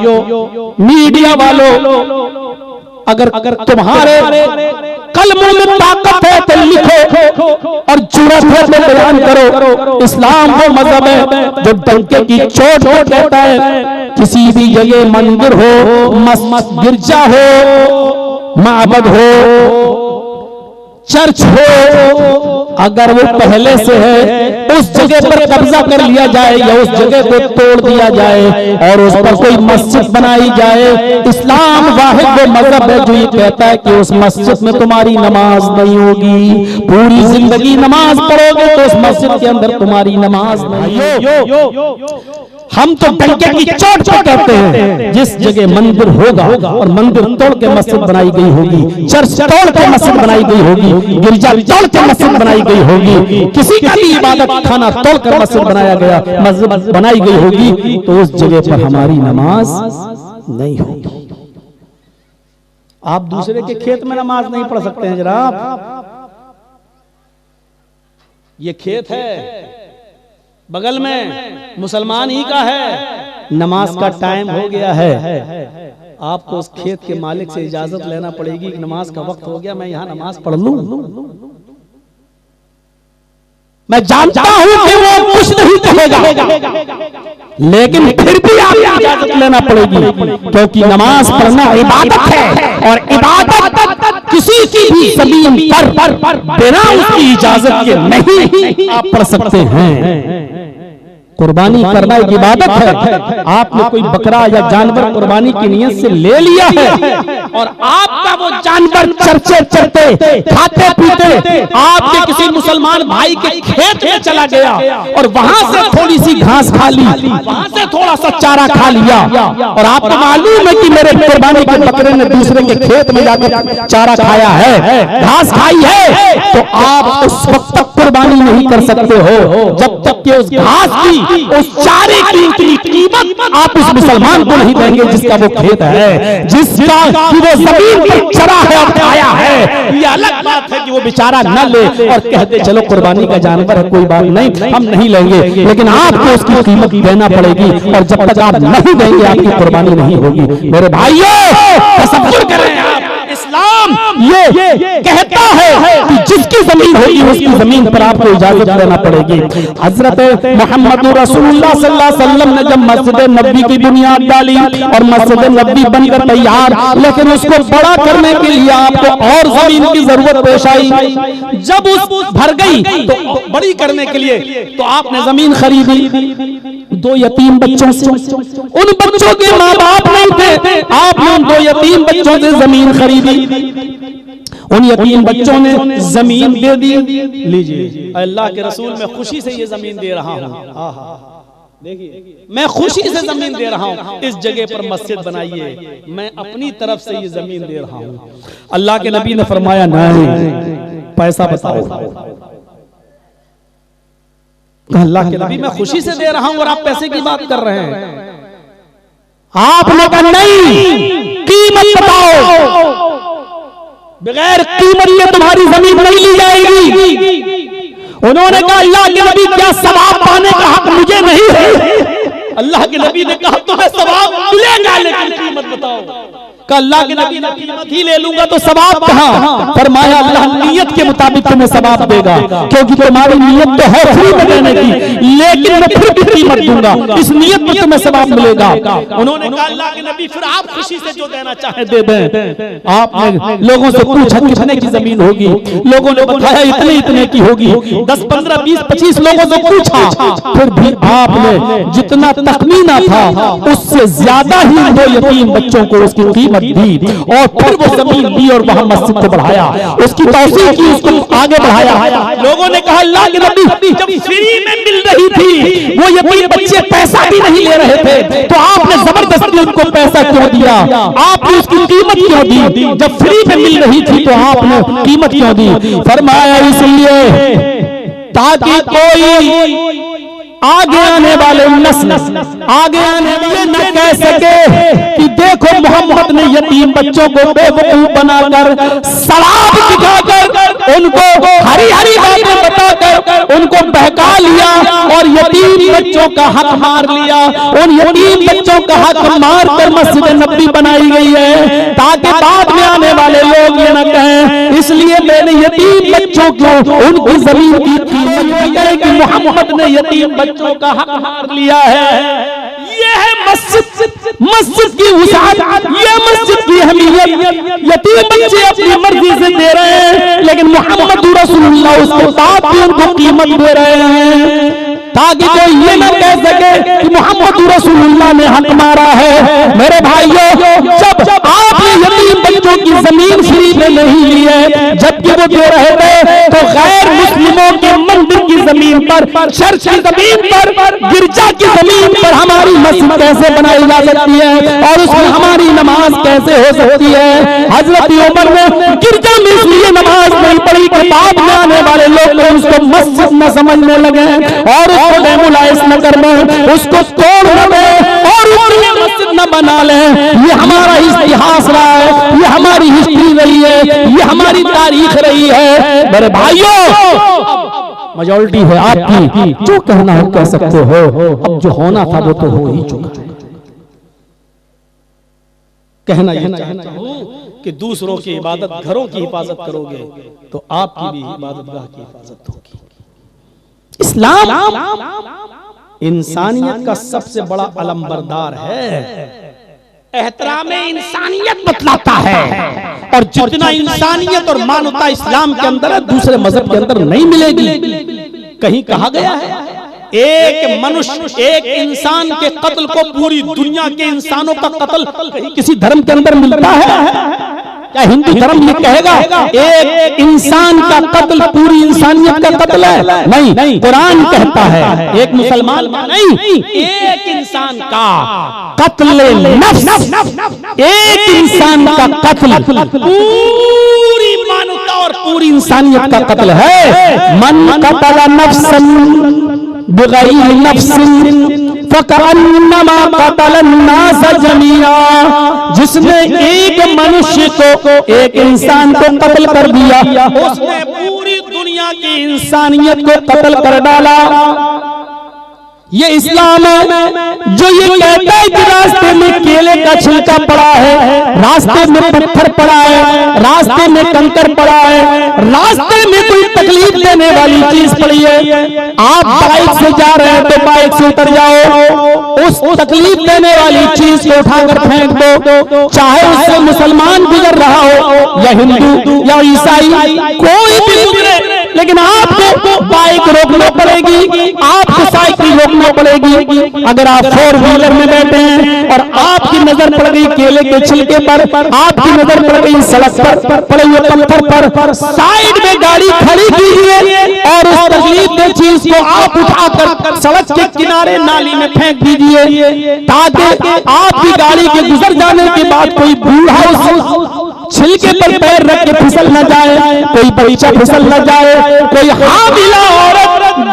मीडिया वालों, अगर तुम्हारे कलमों में ताकत है तो लिखो और जुर्रत है तो बयान करो। इस्लाम वो मजहब है जो डंके की चोट पर कहता है किसी भी जगह मंदिर हो, गिरजा हो, माबद हो, चर्च हो, अगर वो पहले से है उस जगह पर कब्जा कर लिया जाए या उस जगह को तोड़ दिया जाए और उस पर कोई मस्जिद बनाई जाए, इस्लाम वाहिद वो मजहब है जो ये कहता है कि उस मस्जिद में तुम्हारी नमाज नहीं होगी। पूरी जिंदगी नमाज पढ़ोगे तो उस मस्जिद के अंदर तुम्हारी नमाज नहीं। हम तो डंके की चोट पर कहते हैं जिस जगह मंदिर होगा और मंदिर तोड़ के मस्जिद बनाई गई होगी, चर्च तोड़ के मस्जिद बनाई गई होगी, गिरजा तोड़ के मस्जिद बनाई गई होगी, किसी का भी इबादत खाना तोड़ कर मस्जिद बनाया गया, मस्जिद बनाई गई होगी तो उस जगह पर हमारी नमाज नहीं होगी। आप दूसरे के खेत में नमाज नहीं पढ़ सकते हैं जनाब। ये खेत है बगल में, मुसलमान ही का है, नमाज का टाइम हो गया है, आपको उस खेत के मालिक से इजाजत लेना पड़ेगी कि नमाज का वक्त हो गया, मैं यहाँ नमाज पढ़ लूं। मैं जानता हूं कि वो कुछ नहीं कहेगा लेकिन फिर भी आपको इजाजत लेना पड़ेगी क्योंकि नमाज पढ़ना इबादत है और इबादत किसी की भी जमीन पर बिना उसकी इजाजत के नहीं आप पढ़ सकते हैं। कुर्बानी करना एक इबादत है। आपने कोई बकरा या जानवर कुर्बानी की नियत से ले लिया है और आपका वो जानवर चरचे चरते खाते पीते आपके किसी मुसलमान भाई के खेत में चला गया और वहां से थोड़ी सी घास खा ली, वहां से थोड़ा सा चारा खा लिया और आपको मालूम है कि मेरे कुर्बानी के बकरे ने दूसरे के खेत में जाकर चारा खाया है, घास खाई है, तो आप उस वक्त तक कुर्बानी नहीं कर सकते हो जब तक कि उस घास की, उस चारे की उतनी कीमत आप उस मुसलमान को नहीं देंगे जिसका वो खेत है, जिसका कि वो जमीन पर चरा है और खाया है। ये अलग बात है कि वो बेचारा न ले और कहते चलो कुर्बानी का जानवर है कोई बात नहीं हम नहीं लेंगे, लेकिन आपको उसकी कीमत देना पड़ेगी और जब तक आप नहीं देंगे आपकी कुर्बानी नहीं होगी। मेरे भाइयों तसव्वुर करें आप, इस्लाम ये कहता है कि जिस जिसकी जमीन होगी उसकी जमीन पर आपको इजाजत लेना पड़ेगी। हजरत मोहम्मद रसूलुल्लाह सल्लल्लाहु अलैहि वसल्लम ने जब मस्जिद नबी की बुनियाद डाली और मस्जिद नबी बनकर तैयार, लेकिन उसको बड़ा करने के लिए आपको और जमीन की जरूरत पेश आई। जब उस भर गई तो बड़ी करने के लिए तो आपने जमीन खरीदी 2 यतीम बच्चों से। उन बच्चों के माँ बाप नहीं थे, आपने उन 2 यतीम बच्चों से जमीन खरीदी। उन यतीम बच्चों ने जमीन दे दी। लीजिए, अल्लाह के रसूल मैं खुशी से ये जमीन दे रहा हूँ। देखिए, मैं खुशी से जमीन दे रहा हूँ, इस जगह पर मस्जिद बनाइए, मैं अपनी तरफ से ये जमीन दे रहा हूँ। अल्लाह के नबी ने फरमाया नहीं, पैसा बताओ। अल्लाह के नबी मैं खुशी से दे रहा हूँ और आप पैसे की बात कर रहे हैं। आपने कहा नहीं, कीमत बताओ, बगैर कीमत के तुम्हारी जमीन नहीं ली जाएगी। उन्होंने कहा अल्लाह के नबी क्या सवाब पाने का हक मुझे नहीं है? अल्लाह के नबी ने कहा तुम्हें सवाब मिलेगा लेकिन कीमत बताओ। अल्लाह के नबी ने कीमत ही ले लूंगा तो सवाब कहां? फरमाया अल्लाह नियत के मुताबिक तुम्हें सवाब देगा, क्योंकि तुम्हारी नियत तो है फ्री में देने की, लेकिन मैं फिर भी कीमत दूंगा, इस नियत में तुम्हें सवाब मिलेगा। उन्होंने कहा अल्लाह के नबी फिर आप खुशी से जो देना चाहे दे दें। आपने लोगों से पूछा कितने की जमीन होगी, लोगों ने बताया इतने इतने की होगी। 10, 15, 20, 25 लोगों से पूछा, फिर भी आपने जितना तखमीना था उससे ज्यादा ही 2 यतीम बच्चों को उसकी कीमत दी और फिर वो जमीन दी और वहां मस्जिद को बढ़ाया, उसकी तौसीक की, उसको आगे बढ़ाया। लोगों ने कहा अल्लाह के नबी जब फ्री में मिल रही थी, वो यतीम बच्चे पैसा भी नहीं ले रहे थे, तो आपने जबरदस्ती उनको पैसा क्यों दिया? आपने उसकी कीमत क्यों दी? जब फ्री में मिल रही थी तो आपने कीमत क्यों दी? फरमाया इसलिए ताकि कोई आगे आने वाले नस्ल आगे आने वाले न कह सके कि देखो मोहम्मद ने यतीम बच्चों को बेवकूफ बनाकर, शराब दिखाकर, उनको हरी हरी बातें बताकर उनको बहका लिया और यतीम बच्चों का हक मार लिया। उन यतीम बच्चों का हक मार कर मस्जिद नबी बनाई गई है ताकि बाद में आने वाले लोग ये न कहें, इसलिए मैंने यतीम बच्चों को उनकी जमीन की कीमत दी है कि मोहम्मद ने यतीम बच्चों का हक मार लिया है। ये है मस्जिद की वसाअत, ये मस्जिद की अहमियत। यतीम बच्चे अपनी मर्जी से दे रहे हैं, लेकिन मोहम्मद रसूलुल्लाह उसके बाद भी उनको कीमत दे रहे हैं ताकि कोई ये न कह सके कि मोहम्मद रसूलुल्लाह ने हक मारा है। मेरे भाइयों, जब आपने यतीम बच्चों की जमीन फ्री में नहीं ली है, जबकि वो दे रहे थे, तो गैर मुस्लिमों के मंदिर की जमीन पर, चर्च की जमीन पर, गिरजा की जमीन पर हमारी मस्जिद कैसे बनाई जा सकती है और उसमें हमारी नमाज कैसे हो सकती है? हजरत उमर ने गिरजा में इसलिए नमाज नहीं पढ़ी कि बाद में आने वाले लोग उसको मस्जिद न समझने लगे और उसको डेमोलाइज न कर दें, उसको तोड़ न दें और उसमें मस्जिद न बना लें। ये हमारा इतिहास रहा है, ये हमारी हिस्ट्री रही है, ये हमारी तारीख रही है। मेरे भाइयों, मेजॉरिटी है आपकी, जो कहना है कह सकते हो, अब जो होना था वो तो हो ही चुका। कहना यह चाहता हूं कि दूसरों की इबादत घरों की हिफाजत करोगे तो आपकी भी इबादतगाह की हिफाजत होगी। इस्लाम इंसानियत का सबसे बड़ा अलंबरदार है, एहतराम इंसानियत बतलाता है, और जितना इंसानियत और मानवता इस्लाम के अंदर है दूसरे मजहब के अंदर नहीं मिलेगी। कहीं कहा गया है एक मनुष्य, एक इंसान के कत्ल को पूरी दुनिया के इंसानों का कत्ल कहीं किसी धर्म के अंदर मिलता है? क्या हिंदू धर्म ये कहेगा एक इंसान का कत्ल पूरी इंसानियत का कत्ल है? नहीं, कुरान कहता है एक मुसलमान नहीं, एक इंसान का कत्ल नफ्स, एक इंसान का कत्ल पूरी मानवता और पूरी इंसानियत का कत्ल है। मन कतल नफ्सन बिगैर नफ्सिन फकअन्नमा कतल अन्नास जमीआ, जिसने एक मनुष्य को, एक इंसान को कत्ल कर दिया, उसने पूरी दुनिया की इंसानियत को कत्ल कर डाला। ये इस्लाम है जो ये कहता है कि रास्ते में केले का छिलका पड़ा है, रास्ते में पत्थर पड़ा है, रास्ते में कंकर पड़ा है, रास्ते में कोई तकलीफ देने वाली चीज पड़ी है, आप बाइक से जा रहे हैं तो बाइक से उतर जाओ, उस तकलीफ देने वाली चीज को उठाकर फेंक दो, चाहे उससे मुसलमान गुजर रहा हो या हिंदू या ईसाई, कोई भी गुजरे, लेकिन आपको बाइक रोकना पड़ेगी, आपको साइकिल रोकना पड़ेगी। अगर आप 4 व्हीलर में बैठे हैं और आपकी नजर पड़ गई केले के छिलके पर, आपकी नजर पड़ गई सड़क पर पड़े हुए पत्थर पर, साइड में गाड़ी खड़ी कीजिए और उस तकलीफ चीज को आप उठाकर सड़क के किनारे नाली में फेंक दीजिए, ताकि आपकी गाड़ी के गुजर जाने के बाद कोई बूढ़ा उस छिलके पर पैर रख के फिसल न जाए, कोई बच्चा फिसल न जाए, कोई हामिला औरत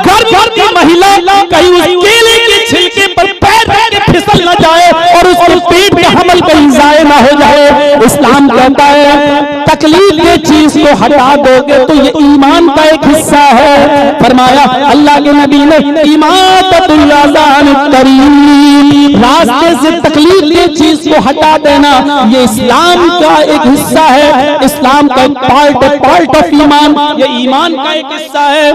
गर्भवती महिला कहीं उस केले के छिलके पर पैर रख के फिसल न जाए और उसके पेट में हमल कहीं जाए ना हो जाए। इस्लाम कहता है तकलीफ की चीज को हटा दोगे तो ये ईमान का एक हिस्सा है। फरमाया अल्लाह के नबी ने इमाततुल अज़ान करीम, रास्ते से तकलीफ की चीज को हटा देना ये इस्लाम का एक हिस्सा है, इस्लाम का एक पार्ट ऑफ ईमान, ये ईमान का एक हिस्सा है।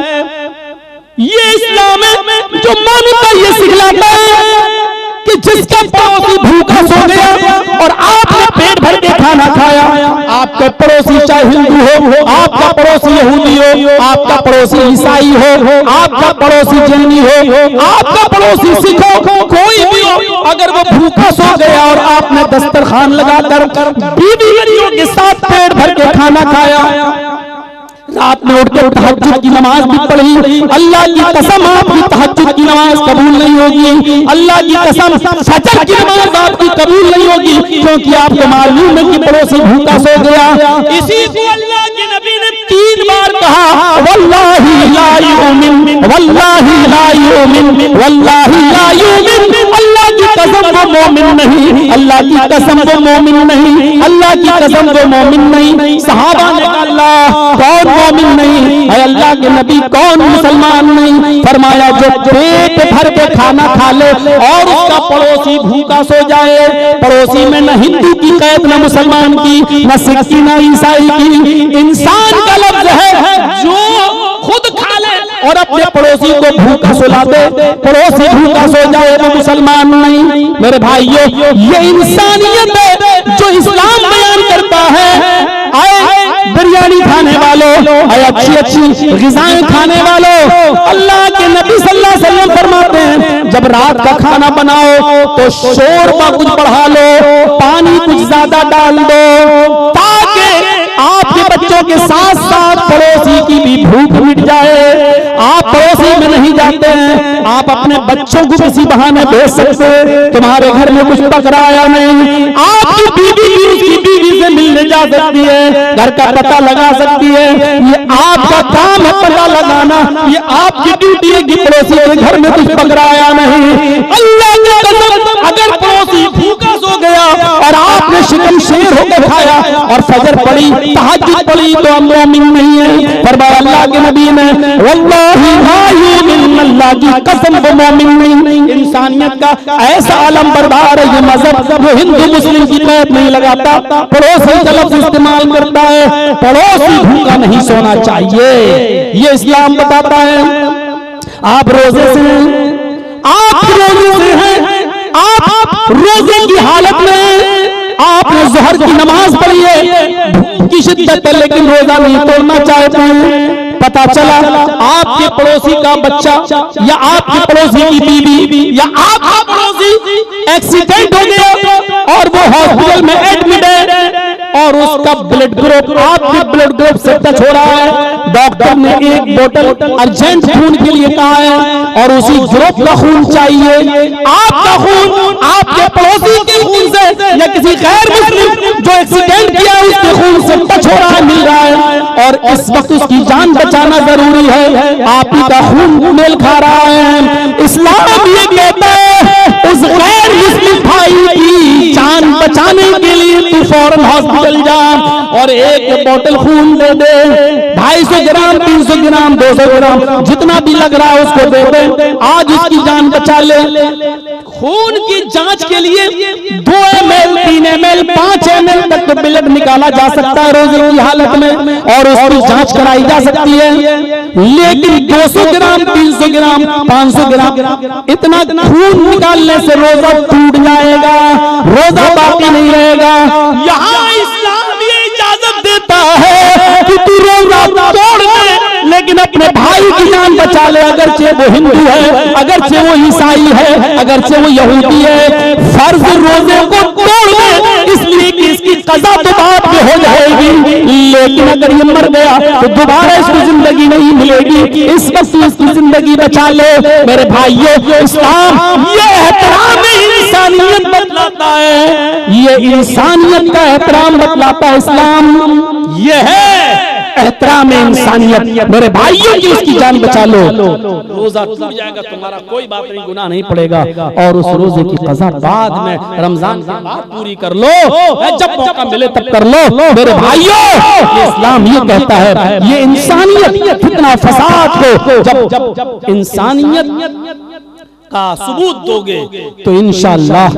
ये इस्लाम है जो मानता ये सिखलाता है कि जिसका पड़ोसी भूखा सो गया और आपने पेट भर के खाना खाया, आपका पड़ोसी चाहे हिंदू हो, आपका पड़ोसी यहूदी हो, आपका पड़ोसी ईसाई हो, आपका पड़ोसी जैनी हो, आपका पड़ोसी सिख हो, कोई भी हो, अगर वो भूखा सो गया और आपने दस्तरखान लगाकर बीवी बच्चों के साथ पेट भर के खाना खाया, रात में उठकर तहज्जुद की नमाज भी पढ़ी, अल्लाह की कसम आपकी तहज्जुद की नमाज कबूल नहीं होगी, अल्लाह की कसम फजर की नमाज आपकी कबूल नहीं होगी, क्योंकि आपको मालूम है कि पड़ोसी भूखा सो गया। इसी को अल्लाह के नबी ने 3 बार कहा, वल्लाही ला युमिन, वल्लाही ला युमिन, वल्लाही ला युमिन, अल्लाह की कसम वो मोमिन नहीं, अल्लाह की कसम वो मोमिन नहीं, अल्लाह की कसम वो मोमिन नहीं। सहाबा ने कहा अल्लाह कौन मोमिन नहीं है, अल्लाह के नबी कौन मुसलमान नहीं? फरमाया जो पेट भर के खाना खा ले और उसका पड़ोसी भूखा सो जाए, पड़ोसी में न हिंदू की कैद न मुसलमान की, न सिख की न ईसाई की, इंसान का लफ्ज है जो खुद खा ले और अपने पड़ोसी को भूखा सुला दे, पड़ोसी भूखा सो जाए तो मुसलमान नहीं। मेरे भाइयों ये इंसानियत है जो इस्लाम बयान करता है। आए बिरयानी खाने वालों, अच्छी अच्छी ग़िज़ाएं खाने वालों, अल्लाह के नबी सल्लल्लाहु अलैहि वसल्लम फरमाते हैं जब रात का खाना बनाओ तो शोरबा कुछ बढ़ा लो, पानी कुछ ज्यादा डाल दो, ताकि आपके बच्चों के साथ साथ पड़ोसी की भी भूख मिट जाए। आप पड़ोसी में नहीं जाते हैं, आप अपने बच्चों को किसी बहाने भेज सकते हैं, तुम्हारे घर में कुछ पकड़ाया नहीं, आपकी बीवी भी उसकी बीवी से मिलने जा सकती है, घर का पता लगा सकती है, ये आपका काम है पता लगाना, ये आपकी ड्यूटी है कि पड़ोसी के घर में कुछ पकड़ाया नहीं। अल्लाह की कसम अगर पड़ोसी भूखा सो गया और आपने शिकम शेर होकर खाया और फजर पड़ी, तहज्जुद पड़ी तो हम मोमिन नहीं है। फरमाया अल्लाह के नबी ने वल्लाही ला युमिन, अल्लाह की कसम वो मोमिन नहीं। इंसानियत का ऐसा आलम बरदार है ये मजहब जो हिंदू मुस्लिम की कैद नहीं लगाता, पड़ोसी का लफ्ज इस्तेमाल करता है, पड़ोसी भूखा नहीं सोना चाहिए, ये इस्लाम बताता है। आप रोजे से हैं, आप रोजे की हालत में आपने ज़ोहर की नमाज पढ़ी है, की शिद्दत है लेकिन रोजा नहीं तोड़ना चाहते हैं, पता चला आपके पड़ोसी का बच्चा या आपके पड़ोसी की बीवी या आपका पड़ोसी एक्सीडेंट हो गया और वो हॉस्पिटल में एडमिट है और उसका ब्लड ग्रुप आपके ब्लड ग्रुप से टच हो रहा है, डॉक्टर ने एक बोतल अर्जेंट खून के लिए कहा है और उसी ग्रुप का खून चाहिए, आपका खून आपके पड़ोसी के खून से या किसी गैर मुस्लिम जो एक्सीडेंट किया उसके खून से टच हो रहा है, मिल रहा है और इस वक्त उसकी जान बचाना जरूरी है, आप ही का खून मेल खा रहा है। इस्लाम ये कहता है उस गैर मुस्लिम भाई की जान बचाने के लिए तू फौरन हॉस्पिटल जा और एक बोतल खून दे दे, 250 ग्राम, 300 ग्राम, 200 ग्राम, जितना भी लग रहा है उसको दे दे, आज उसकी जान बचा ले। खून की जांच के लिए 2 ml, 3 ml, 5 ml तक तो ब्लड निकाला जा सकता है रोजे की हालत में, और उसकी जांच कराई जा सकती है। लेकिन 200 ग्राम, 300 ग्राम, 500 ग्राम इतना खून निकालने से रोजा टूट जाएगा, रोजा बाकी नहीं रहेगा। यहाँ इस्लाम ये इजाजत देता है कि तू रोजा तोड़ दे, लेकिन अपने भाई की जान बचा ले, अगरचे वो हिंदू है, अगरचे वो ईसाई है, अगरचे वो यहूदी है। फर्ज रोजे को तोड़ दे, इसलिए कि इसकी कज़ा तो बाद में हो जाएगी, लेकिन अगर ये मर गया तो दोबारा इसको जिंदगी नहीं मिलेगी। इस वक्त इसकी जिंदगी बचा ले। मेरे भाइयों, इस्लाम ये एहतराम इंसानियत बतलाता है, ये इंसानियत का एहतराम बतलाता है इस्लाम। ये है एहतराम इंसानियत। मेरे भाइयों की इसकी जान बचा लो, रोजा टूट जाएगा, तुम्हारा कोई बात नहीं, गुनाह नहीं पड़ेगा, और उस रोजे की कज़ा बाद में रमजान के बाद पूरी कर लो, जब मौका मिले तब कर लो। मेरे भाइयों, इस्लाम ये कहता है, ये इंसानियत कितना फसाद को जब इंसानियत का सबूत दोगे तो इंशाअल्लाह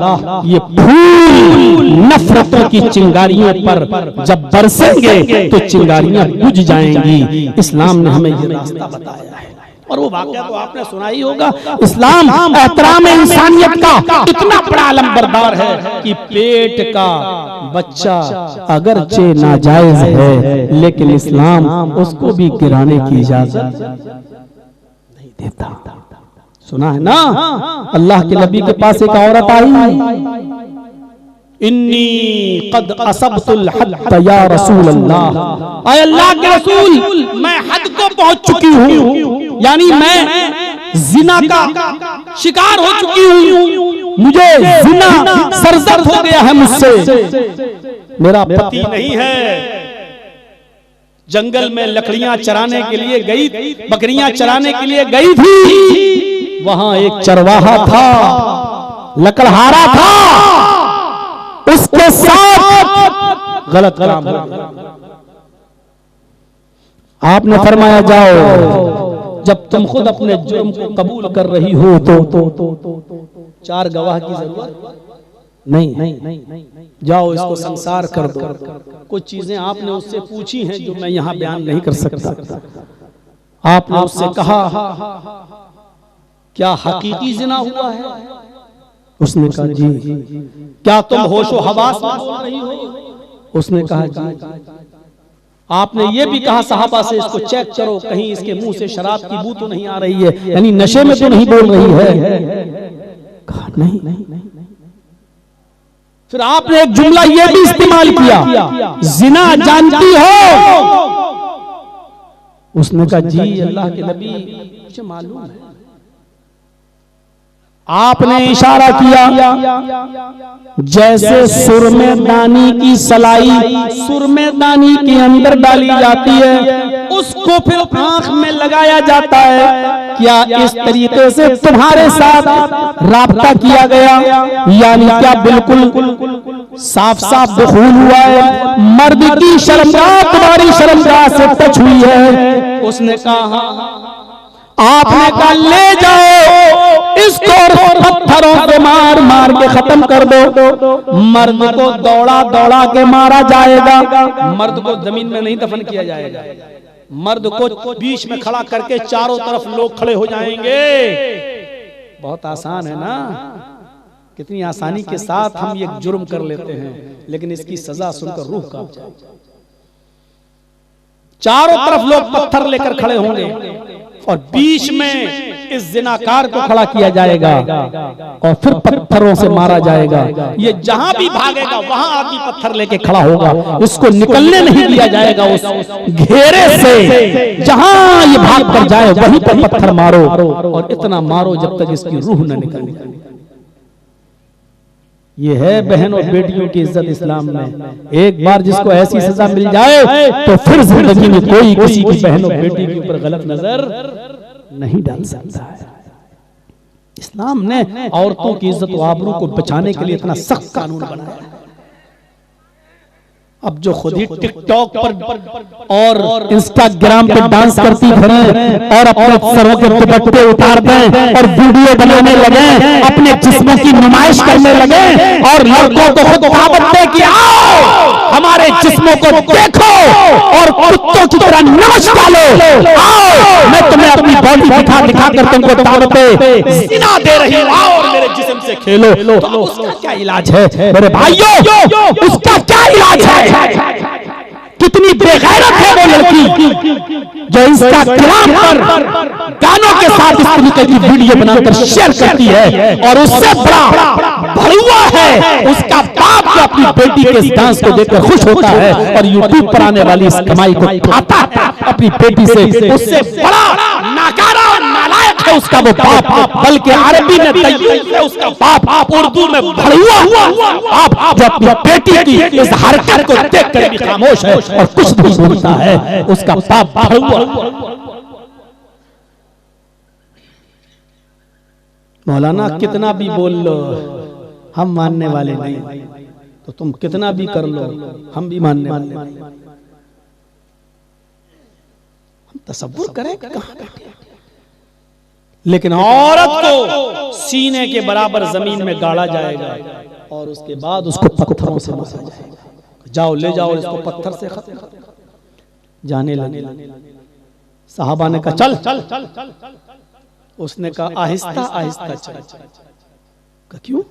ये फूल नफरतों की चिंगारियों पर जब बरसेंगे तो चिंगारियां बुझ जाएंगी। इस्लाम ने हमें ये रास्ता बताया है, और वो वाक़या तो आपने सुना ही होगा। इस्लाम एहतराम इंसानियत का इतना बड़ा अलंबरदार है कि पेट का बच्चा अगरचे नाजायज है, लेकिन इस्लाम उसको भी गिराने की इजाजत नहीं देता। सुना है ना, अल्लाह के नबी के पास एक औरत आई, इन्नी कद असबतुल हद या रसूल अल्लाह, आय अल्लाह के रसूल, मैं हद को पहुंच चुकी हूँ, यानी मैं जिना का शिकार हो चुकी हूँ, मुझे जिना सरजद हो गया है मुझसे, मेरा पति नहीं है। जंगल में लकड़ियां चराने के लिए गई, बकरियां चराने के लिए गई थी, वहां एक चरवाहा था, लकड़हारा था, उसके साथ गलत काम हुआ। आपने फरमाया जाओ, जब तुम खुद अपने जुर्म को कबूल कर रही हो तो 4 गवाह की जरूरत नहीं, जाओ इसको संसार कर दो। कुछ चीजें आपने उससे पूछी हैं जो मैं यहाँ बयान नहीं कर सकता। आपने उससे कहा, क्या हकीकी जिना हुआ है? उसने कहा जी। क्या तुम होशो हवास में बोल रही हो? उसने कहा जी। आपने ये भी कहा सहाबा से, इसको चेक करो कहीं इसके मुंह से शराब की बू तो नहीं आ रही है, यानी नशे में तो नहीं बोल रही है? कहा नहीं। फिर आपने एक जुमला ये भी इस्तेमाल किया, जिना जानती हो? उसने कहा जी अल्लाह के नबी मुझे मालूम है। आपने इशारा किया जैसे सुरमेदानी की सलाई सुरमेदानी के अंदर डाली जाती है, उसको फिर आंख में लगाया जाता है। क्या इस तरीके से तुम्हारे साथ राब्ता किया गया? यानी क्या बिल्कुल साफ साफ दुखूल हुआ है? मर्द की शर्मगाह तुम्हारी शर्मगाह से टच हुई है? उसने कहा आपने कहा ले जाओ इसको, पत्थरों से मार मार के खत्म कर दो। मर्द को दौड़ा दौड़ा के मारा जाएगा, मर्द को जमीन में नहीं दफन किया जाएगा, मर्द को बीच में खड़ा करके चारों तरफ लोग खड़े हो जाएंगे। बहुत आसान है ना, कितनी आसानी के साथ हम ये जुर्म कर लेते हैं, लेकिन इसकी सजा सुनकर रूह कांप जाए। चारों तरफ लोग पत्थर लेकर खड़े होंगे और बीच में इस जिनाकार को खड़ा किया जाएगा और फिर पत्थरों से मारा जाएगा। ये जहां भी भागेगा वहां आदमी पत्थर लेके खड़ा होगा, इसको निकलने नहीं दिया जाएगा उस घेरे से। जहां ये भाग कर जाए वहीं पर पत्थर मारो और इतना मारो जब तक इसकी रूह न निकले। ये है बहन और बेटियों की इज्जत इस्लाम में। एक बार जिसको ऐसी सजा मिल जाए तो फिर जिंदगी में कोई किसी की बहन और बेटी के ऊपर गलत नजर नहीं डाल सकता है। इस्लाम ने औरतों की इज्जत और आबरू को बचाने के लिए इतना सख्त कानून बनाया। अब जो खुद ही टिकटॉक पर और इंस्टाग्राम पे डांस करती फिरें और अपने सरों के दुपट्टे उतार दें और वीडियो बनाने लगे, अपने जिस्मों की नुमाइश करने लगे और लड़कों को खुद दावत दे कि आओ हमारे जिस्मों को देखो और कुत्तों की तरह नाच डालो, आओ मैं तुम्हें अपनी बॉडी दिखा दिखा कर तुमको दावत जिना दे रही हूं, आओ और मेरे जिस्म से खेलो। तो उसका क्या इलाज है मेरे भाइयों, उसका क्या इलाज है? कितनी बेगैरत है वो लड़की जो इंस्टाग्राम पर गानों के साथ इस तरीके की वीडियो बनाकर शेयर करती है, और उससे बड़ा भड़ुआ है उसका बाप जो अपनी बेटी के इस डांस को देखकर खुश होता है और यूट्यूब पर आने वाली इस कमाई को खाता है अपनी बेटी से। उससे बड़ा नाकारा और नालायक है उसका वो बाप, बल्कि अरबी में तय्यूब है उसका बाप, उर्दू में भड़ुआ बाप जो अपनी बेटी की इस हरकत को देखकर भी खामोश है और कुछ नहीं बोलता है, उसका बाप भड़ुआ। मौलाना कितना भी बोल लो हम मानने वाले नहीं, तो तुम कितना भी कर लो हम भी मानने वाले नहीं। हम तसव्वुर करें कहां बैठे, लेकिन औरत को सीने के बराबर जमीन में गाड़ा जाएगा और उसके बाद उसको पत्थरों से मारा जाएगा। जाओ ले जाओ इसको पत्थर से खत्म। जाने लगे, साहबा ने कहा चल चल चल चल, उसने कहा आहिस्ता आहिस्ता चल। कहा क्यों?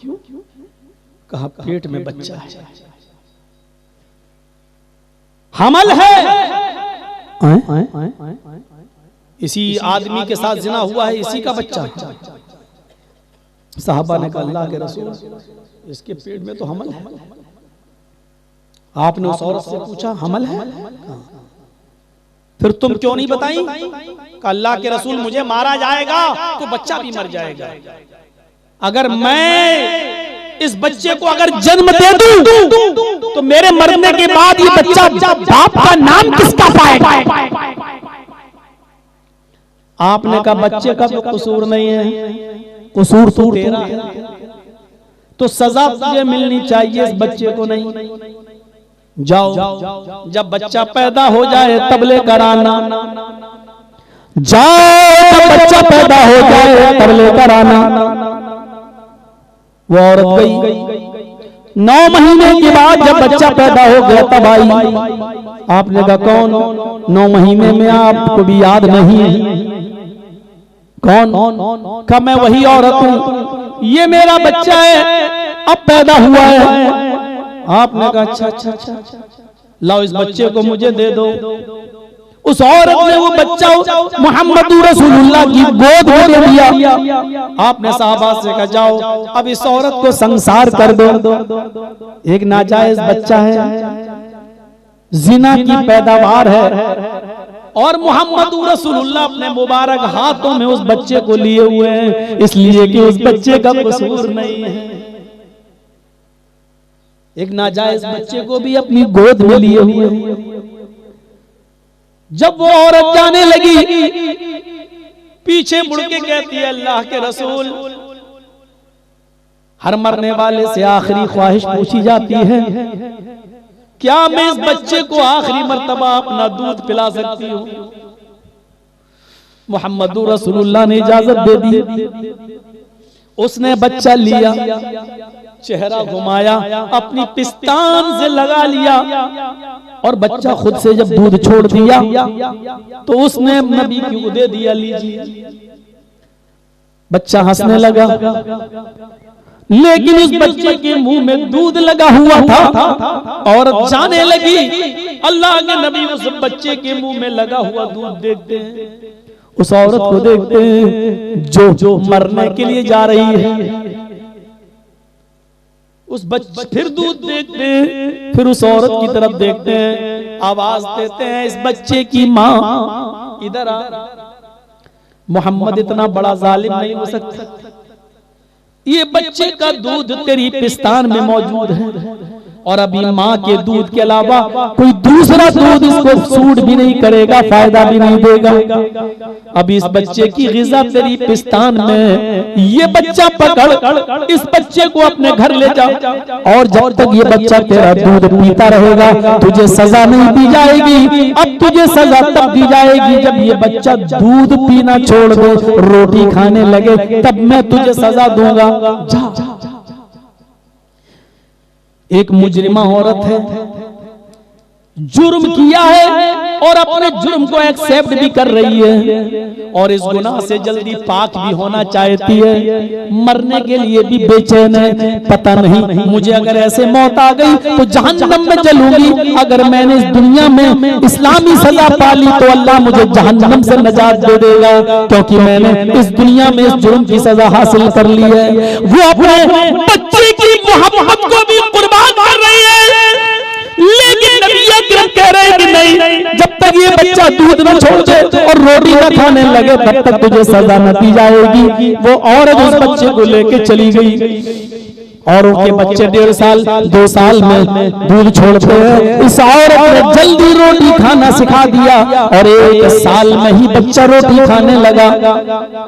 कहा पेट में बच्चा है, हमल है। इसी आदमी के साथ जिना हुआ है, इसी का बच्चा है। साहबा ने कहा अल्लाह के रसूल इसके पेट में तो हमल है। आपने उस औरत से पूछा हमल है? फिर तुम क्यों नहीं बताई? अल्लाह के रसूल मुझे मारा जाएगा तो बच्चा भी मर जाएगा। अगर मैं इस बच्चे को अगर जन्म दे दूं तो मेरे मरने के बाद ये बच्चा बाप का नाम किसका पाएगा? आपने कहा बच्चे का तो कसूर नहीं है, कसूर तो तेरा है, तो सजा तुझे मिलनी चाहिए, इस बच्चे को नहीं। जाओ जब बच्चा पैदा हो जाए तबले कराना, जाओ जब बच्चा पैदा हो जाए तबले कराना। वो औरत गई, 9 महीने के बाद जब बच्चा पैदा हो गया तब आई। आपने कहा कौन? 9 महीने में आपको भी याद नहीं है कौन? कहा मैं वही औरत हूं, ये मेरा बच्चा है अब पैदा हुआ है। आपने कहा अच्छा अच्छा अच्छा, लाओ इस बच्चे को मुझे दे दो। उस औरत ने वो बच्चा मोहम्मद रसूलुल्लाह की गोद में दे दिया। आपने साहबा से कहा जाओ अब इस औरत को संसार कर दो, एक नाजायज बच्चा है, जिना की पैदावार है, और मोहम्मद रसूलुल्लाह अपने मुबारक हाथों में उस बच्चे को लिए हुए हैं, इसलिए कि उस बच्चे का कसूर नहीं है। एक नाजायज बच्चे को भी अपनी गोद में लिए हुए। जब वो औरत जाने लगी, पीछे मुड़ के कहती है अल्लाह के रसूल, हर मरने वाले से आखिरी ख्वाहिश पूछी जाती है, क्या मैं इस बच्चे को आखिरी मर्तबा अपना दूध पिला सकती हूँ? मोहम्मद रसूलुल्लाह ने इजाजत दे दी। उसने बच्चा लिया, चेहरा घुमाया, अपनी पिस्तान से लगा लिया, और बच्चा खुद से जब दूध छोड़ दिया तो उसने नबी को दे दिया, लीजिए। बच्चा हंसने लगा, लेकिन उस बच्चे के मुंह में दूध लगा हुआ था। और जाने लगी, अल्लाह के नबी उस बच्चे के मुंह में लगा हुआ दूध देखते हैं, उस औरत को देखते हैं जो मरने के लिए जा रही है। उस बच्चे फिर दूध देखते हैं, फिर उस औरत की तरफ देखते हैं, आवाज देते हैं इस बच्चे की माँ इधर आ। मोहम्मद इतना बड़ा जालिम नहीं हो सकता, ये बच्चे का दूध तेरी पिस्तान में मौजूद है, और अभी माँ के दूध के अलावा कोई दूसरा दूध इसको सूट भी नहीं करेगा, फायदा भी नहीं देगा। अभी इस बच्चे की ग़िज़ा तेरी पिस्तान में, ये बच्चा पकड़, इस बच्चे को अपने घर ले जा, और जब तक ये बच्चा तेरा दूध पीता रहेगा तुझे सजा नहीं दी जाएगी। अब तुझे सजा तब दी जाएगी जब ये बच्चा दूध पीना छोड़ दे, रोटी खाने लगे, तब मैं तुझे सजा दूंगा। जा। एक मुजरिमा औरत है, जुर्म किया है और अपने जुर्म को एक्सेप्ट भी कर रही है और इस गुनाह से जल्दी पाक भी होना चाहती है, मरने के लिए भी बेचैन है। पता नहीं मुझे अगर ऐसे मौत आ गई तो जहन्नम में जलूंगी, अगर मैंने इस दुनिया में इस्लामी सजा पाली तो अल्लाह मुझे जहन्नम से नजात दे देगा, क्योंकि मैंने इस दुनिया में इस जुर्म की सजा हासिल कर ली है। वो अपने बच्चे की मोहब्बत को भी कुर्बान कर रही है, लेकिन नबी अकरम कह रहे हैं कि नहीं, जब तक ये बच्चा दूध न छोड़ दे और रोटी न खाने लगे तब तक तुझे सजा न दी जाएगी। वो औरत उस बच्चे को लेके चली गई और उनके बच्चे 1.5 साल 2 साल में दूध छोड़ते हैं। इस औरत ने जल्दी रोटी खाना सिखा दिया और 1 साल में ही बच्चा रोटी खाने लगा।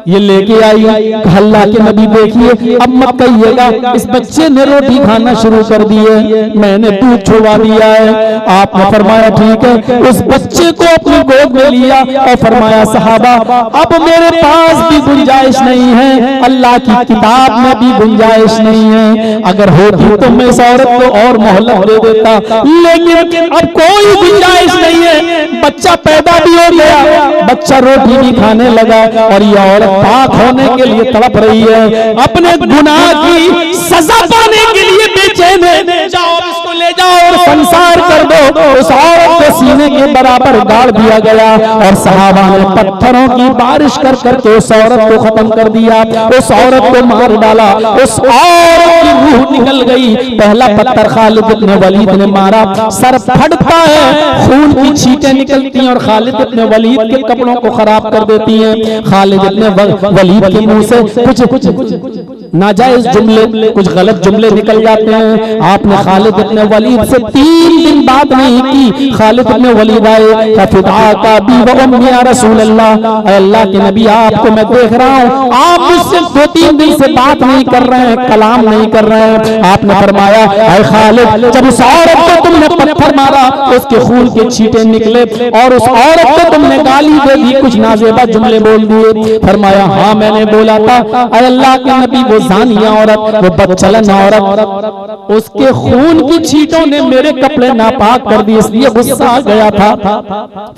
ये लेके आई, अल्लाह के नबी देखिए, अब मत कहिएगा इस बच्चे ने रोटी खाना शुरू कर दी है, मैंने दूध छुड़वा दिया है। आपने फरमाया ठीक है, उस बच्चे को अपनी गोद में लिया और फरमाया सहाबा अब मेरे पास भी गुंजाइश नहीं है, अल्लाह की किताब में भी गुंजाइश नहीं है, अगर होती तो मैं इस औरत को और मोहलत दे देता, लेकिन अब कोई गुंजाइश नहीं है। बच्चा पैदा भी हो गया, बच्चा रोटी भी खाने लगा और ये औरत पाक होने के लिए तड़प रही है, अपने गुनाह की सजा पाने के लिए बेचैन है। जाओ इसको ले जाओ और संसार कर दो। उस औरत को सीने के बराबर गाड़ दिया गया और सहाबा ने पत्थरों की बारिश कर करके उस औरत को खत्म कर दिया, उस औरत को मार डाला। उस औरत की रूह निकल गई। पहला पत्थर खालिद इब्न वलीद ने मारा, सर फटता है, खून की छींटें निकलती हैं और खालिद इब्न वलीद के कपड़ों को खराब कर देती हैं। खालिद इब्न वलीद के मुंह से कुछ नाजायज जुमले, कुछ गलत जुमले निकल जाते हैं। आपने खालिद इब्न वलीद से 3 दिन बात नहीं की। खालिद इब्न वलीद आए, फफिदा बी व उम्मी या रसूल अल्लाह, अल्लाह के नबी आपको मैं देख रहा हूँ, आप मुझसे 2-3 दिन से बात नहीं कर रहे हैं, कलाम नहीं कर रहे हैं। आपने फरमाया ऐ खालिद, जब उस औरत को तुमने पत्थर मारा उसके खून के छींटे निकले और उस औरत को तुमने गाली दे दी, कुछ नाजेबा जुमले बोल दिए। फरमाया हाँ मैंने बोला था, ऐ अल्लाह के नबी वो जानिया औरत, वो बदचलन औरत, उसके खून की छींटों ने मेरे कपड़े नापाक कर दिए, इसलिए गुस्सा आ गया था।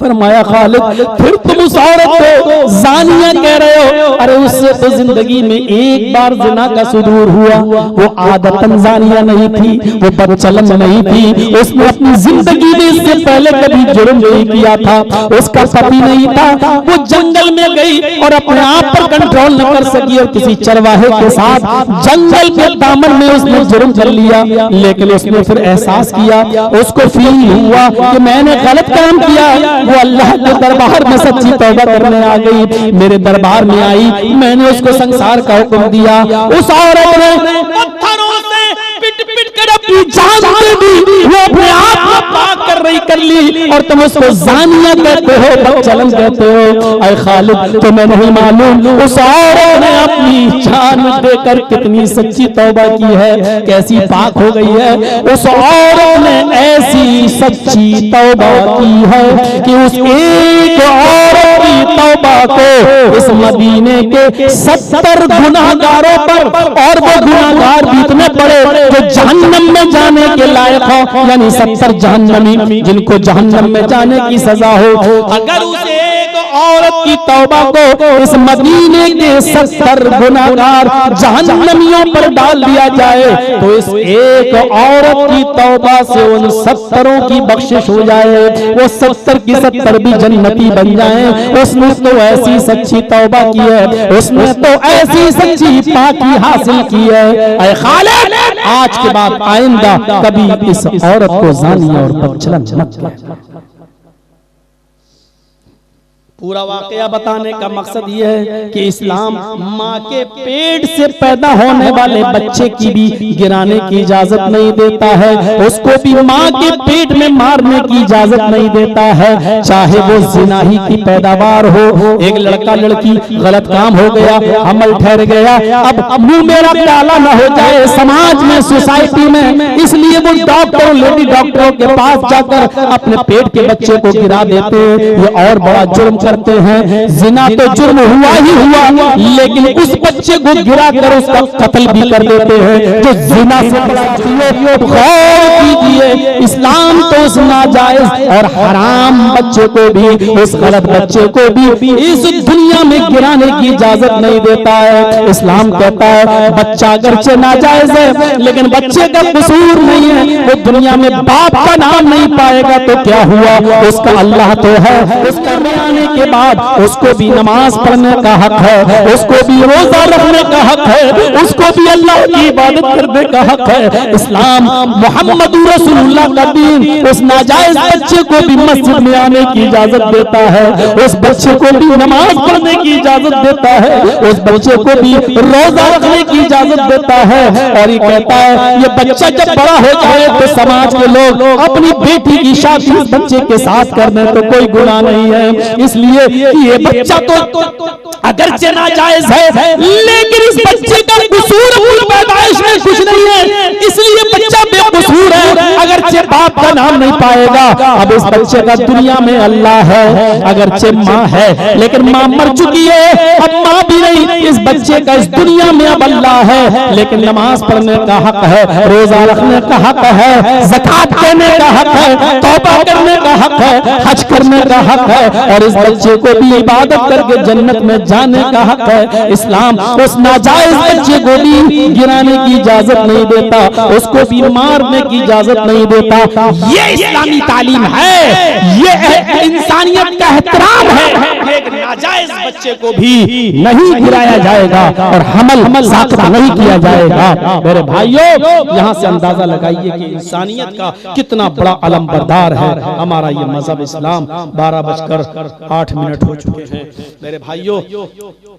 फरमाया खालिद फिर तुम उस औरत को जानिया कह रहे हो? अरे उससे तो जिंदगी में एक बार जिना का सुदूर हुआ, वो आदतन जानिया नहीं थी, वो बदचलन नहीं थी, उसने अपनी जिंदगी में इससे पहले कभी जुर्म नहीं किया था, उसका पति नहीं था, वो जंगल में गई और अपने आप पर कंट्रोल न कर सकी और किसी चरवाहे के साथ जंगल के दामन में उसने जुर्म कर लिया। लेकिन उसने फिर एहसास किया, उसको फील हुआ कि मैंने गलत काम किया। वो अल्लाह के दरबार में सच्ची तौबा करने आ गई, मेरे दरबार में आई, मैंने उसको संसार का हुक्म दिया। उस औरत ने पत्थरों से पिट-पिट कर अपनी जान दे दी, वो अपने आप को पाक कर ली और तुम उसको जानिया कहते हो, बदचलन कहते हो। ऐ खालिद तुम्हें नहीं मालूम उस औरत ने अपनी जान देकर कितनी सच्ची तौबा की है, कैसी पाक हो गई है। उस औरत ने ऐसी सच्ची तौबा की है कि उस एक औरत की तौबा को इस मदीने के 70 गुनाहगारों पर, और वो गुनाहगार भी इतने बड़े जो जहन्नम में जाने के लायक हो, यानी 70 जहन्नमी जिनको जहन्नम में जाने की सजा हो, अगर उस एक औरत की तौबा को इस मदीने के 70 गुनाहगार जहन्नमियों पर डाल दिया जाए तो इस एक औरत की तौबा से उन 70 की बख्शिश हो जाए, वो 70 की 70 भी जन्नती बन जाएं। उसने तो ऐसी सच्ची तौबा की है, उसने तो ऐसी सच्ची पाकी हासिल की है। ऐ खालिद आज के बाद आइंदा कभी इस औरत को जानिया और बदचलन मत। पूरा वाकया बताने का मकसद ये है कि इस्लाम माँ के पेट से पैदा होने वाले बच्चे की भी गिराने की इजाजत नहीं देता है, उसको भी माँ के पेट में मारने की इजाजत नहीं देता है, चाहे वो जिना ही की पैदावार हो। एक लड़का लड़की गलत काम हो गया, अमल ठहर गया, अब मुंह मेरा काला न हो जाए समाज में, सोसाइटी में, इसलिए वो डॉक्टर लेडी डॉक्टरों के पास जाकर अपने पेट के बच्चे को गिरा देते हैं। ये और बड़ा जुर्म करते हैं। जिना तो जुर्म हुआ ही हुआ, लेकिन उस बच्चे को गिरा कर उसका कत्ल भी कर देते हैं जो जिना से गौर कीजिए, इस्लाम तो उस नाजायज और हराम बच्चे को भी, उस गलत बच्चे को भी इस दुनिया में गिराने की इजाजत नहीं देता है। इस्लाम कहता है बच्चा अगरचे नाजायज है लेकिन बच्चे का कसूर नहीं है, वो दुनिया में बाप का नाम नहीं पाएगा तो क्या हुआ, उसका अल्लाह तो है, उसका आने के बाद उसको भी नमाज पढ़ने का हक है, उसको भी रोजा रखने का हक है, उसको भी अल्लाह की इबादत करने का हक है। इस्लाम मोहम्मद रसूलुल्लाह का दीन उस नाजायज बच्चे को भी मस्जिद में आने की इजाजत देता है, उस बच्चे को भी नमाज पढ़ने की इजाजत देता है, उस बच्चे को भी रोजा रखने की इजाजत देता है। और ये कहता है ये बच्चा जब बड़ा हो जाए तो समाज के लोग अपनी बेटी की शादी इस बच्चे के साथ करने तो कोई गुनाह नहीं है, इसलिए ये बच्चा तो अगरचे नाजायज है लेकिन इस बच्चे का कसूर अपनी पैदाइश में कुछ नहीं है, इसलिए बच्चा बेकसूर है, अगरचे बाप का नाम नहीं पाएगा। अब इस बच्चे का दुनिया में अल्लाह है, अगरचे माँ है लेकिन माँ मर चुकी है, अब माँ भी नहीं, इस बच्चे का इस दुनिया में अब अल्लाह है लेकिन नमाज पढ़ने का हक है, रोजा रखने का हक है, ज़कात देने का हक है, तौबा करने का हक है, हज करने का हक है, और इस बच्चे को भी इबादत करके जन्नत में जाने का हक है। इस्लाम उस नाजायज बच्चे को भी गिराने की इजाजत नहीं देता, उसको भी मारने की इजाजत नहीं देता। ये इस्लामी तालीम है, ये इंसानियत का एहतराम है। एक नाजायज बच्चे को भी नहीं गिराया जाएगा और हमल साख्त नहीं किया जाएगा। मेरे भाइयों, यहाँ से अंदाजा लगाइए कि इंसानियत का कितना बड़ा अलम बरदार है हमारा ये मजहब इस्लाम। 12:08 हो चुके हैं। मेरे भाइयों,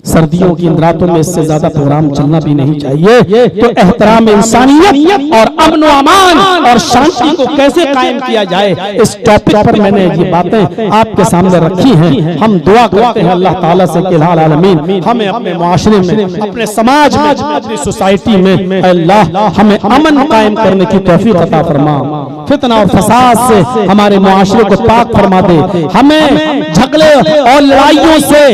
सर्दियों की इन रातों में इससे ज्यादा प्रोग्राम चलना भी नहीं चाहिए। तो एहतराम इंसानियत और अमन व अमान और शांति को कैसे कायम किया जाए, इस टॉपिक पर मैंने ये बातें आपके सामने रखी हैं। हम दुआ करते हैं अल्लाह ताला से कि अल्लाह आलमीन हमें अपने मुआशरे में, अपने समाज में, अपनी सोसाइटी में अल्लाह हमें अमन कायम करने की तौफीक अता फरमा, फितना और फसाद से हमारे मुआशरे को पाक फरमा दे, हमें झगड़े और लड़ाइयों से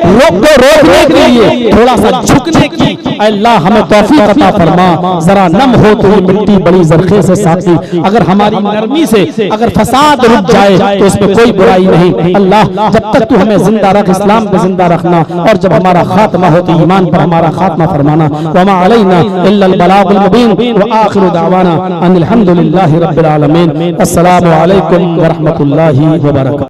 रोकने के लिए थोड़ा सा झुकने की अल्लाह हमें तौफीक अता फरमा। जरा नम हो तो ये मिट्टी बड़ी जरखे से साथी, अगर हमारी नरमी से अगर फसाद रुक जाए तो इसमें कोई बुराई नहीं। अल्लाह जब तक तू हमें जिंदा रख, इस्लाम पे जिंदा रखना, और जब हमारा खात्मा हो तो ईमान पर हमारा खात्मा फरमाना। वमा अलैना इल्लल बलागुल मुबीन व आखिरु दावाना अनिल हम्दुलिल्लाहि रब्बिल आलमीन। अस्सलामु अलैकुम व रहमतुल्लाहि व बरकातहू।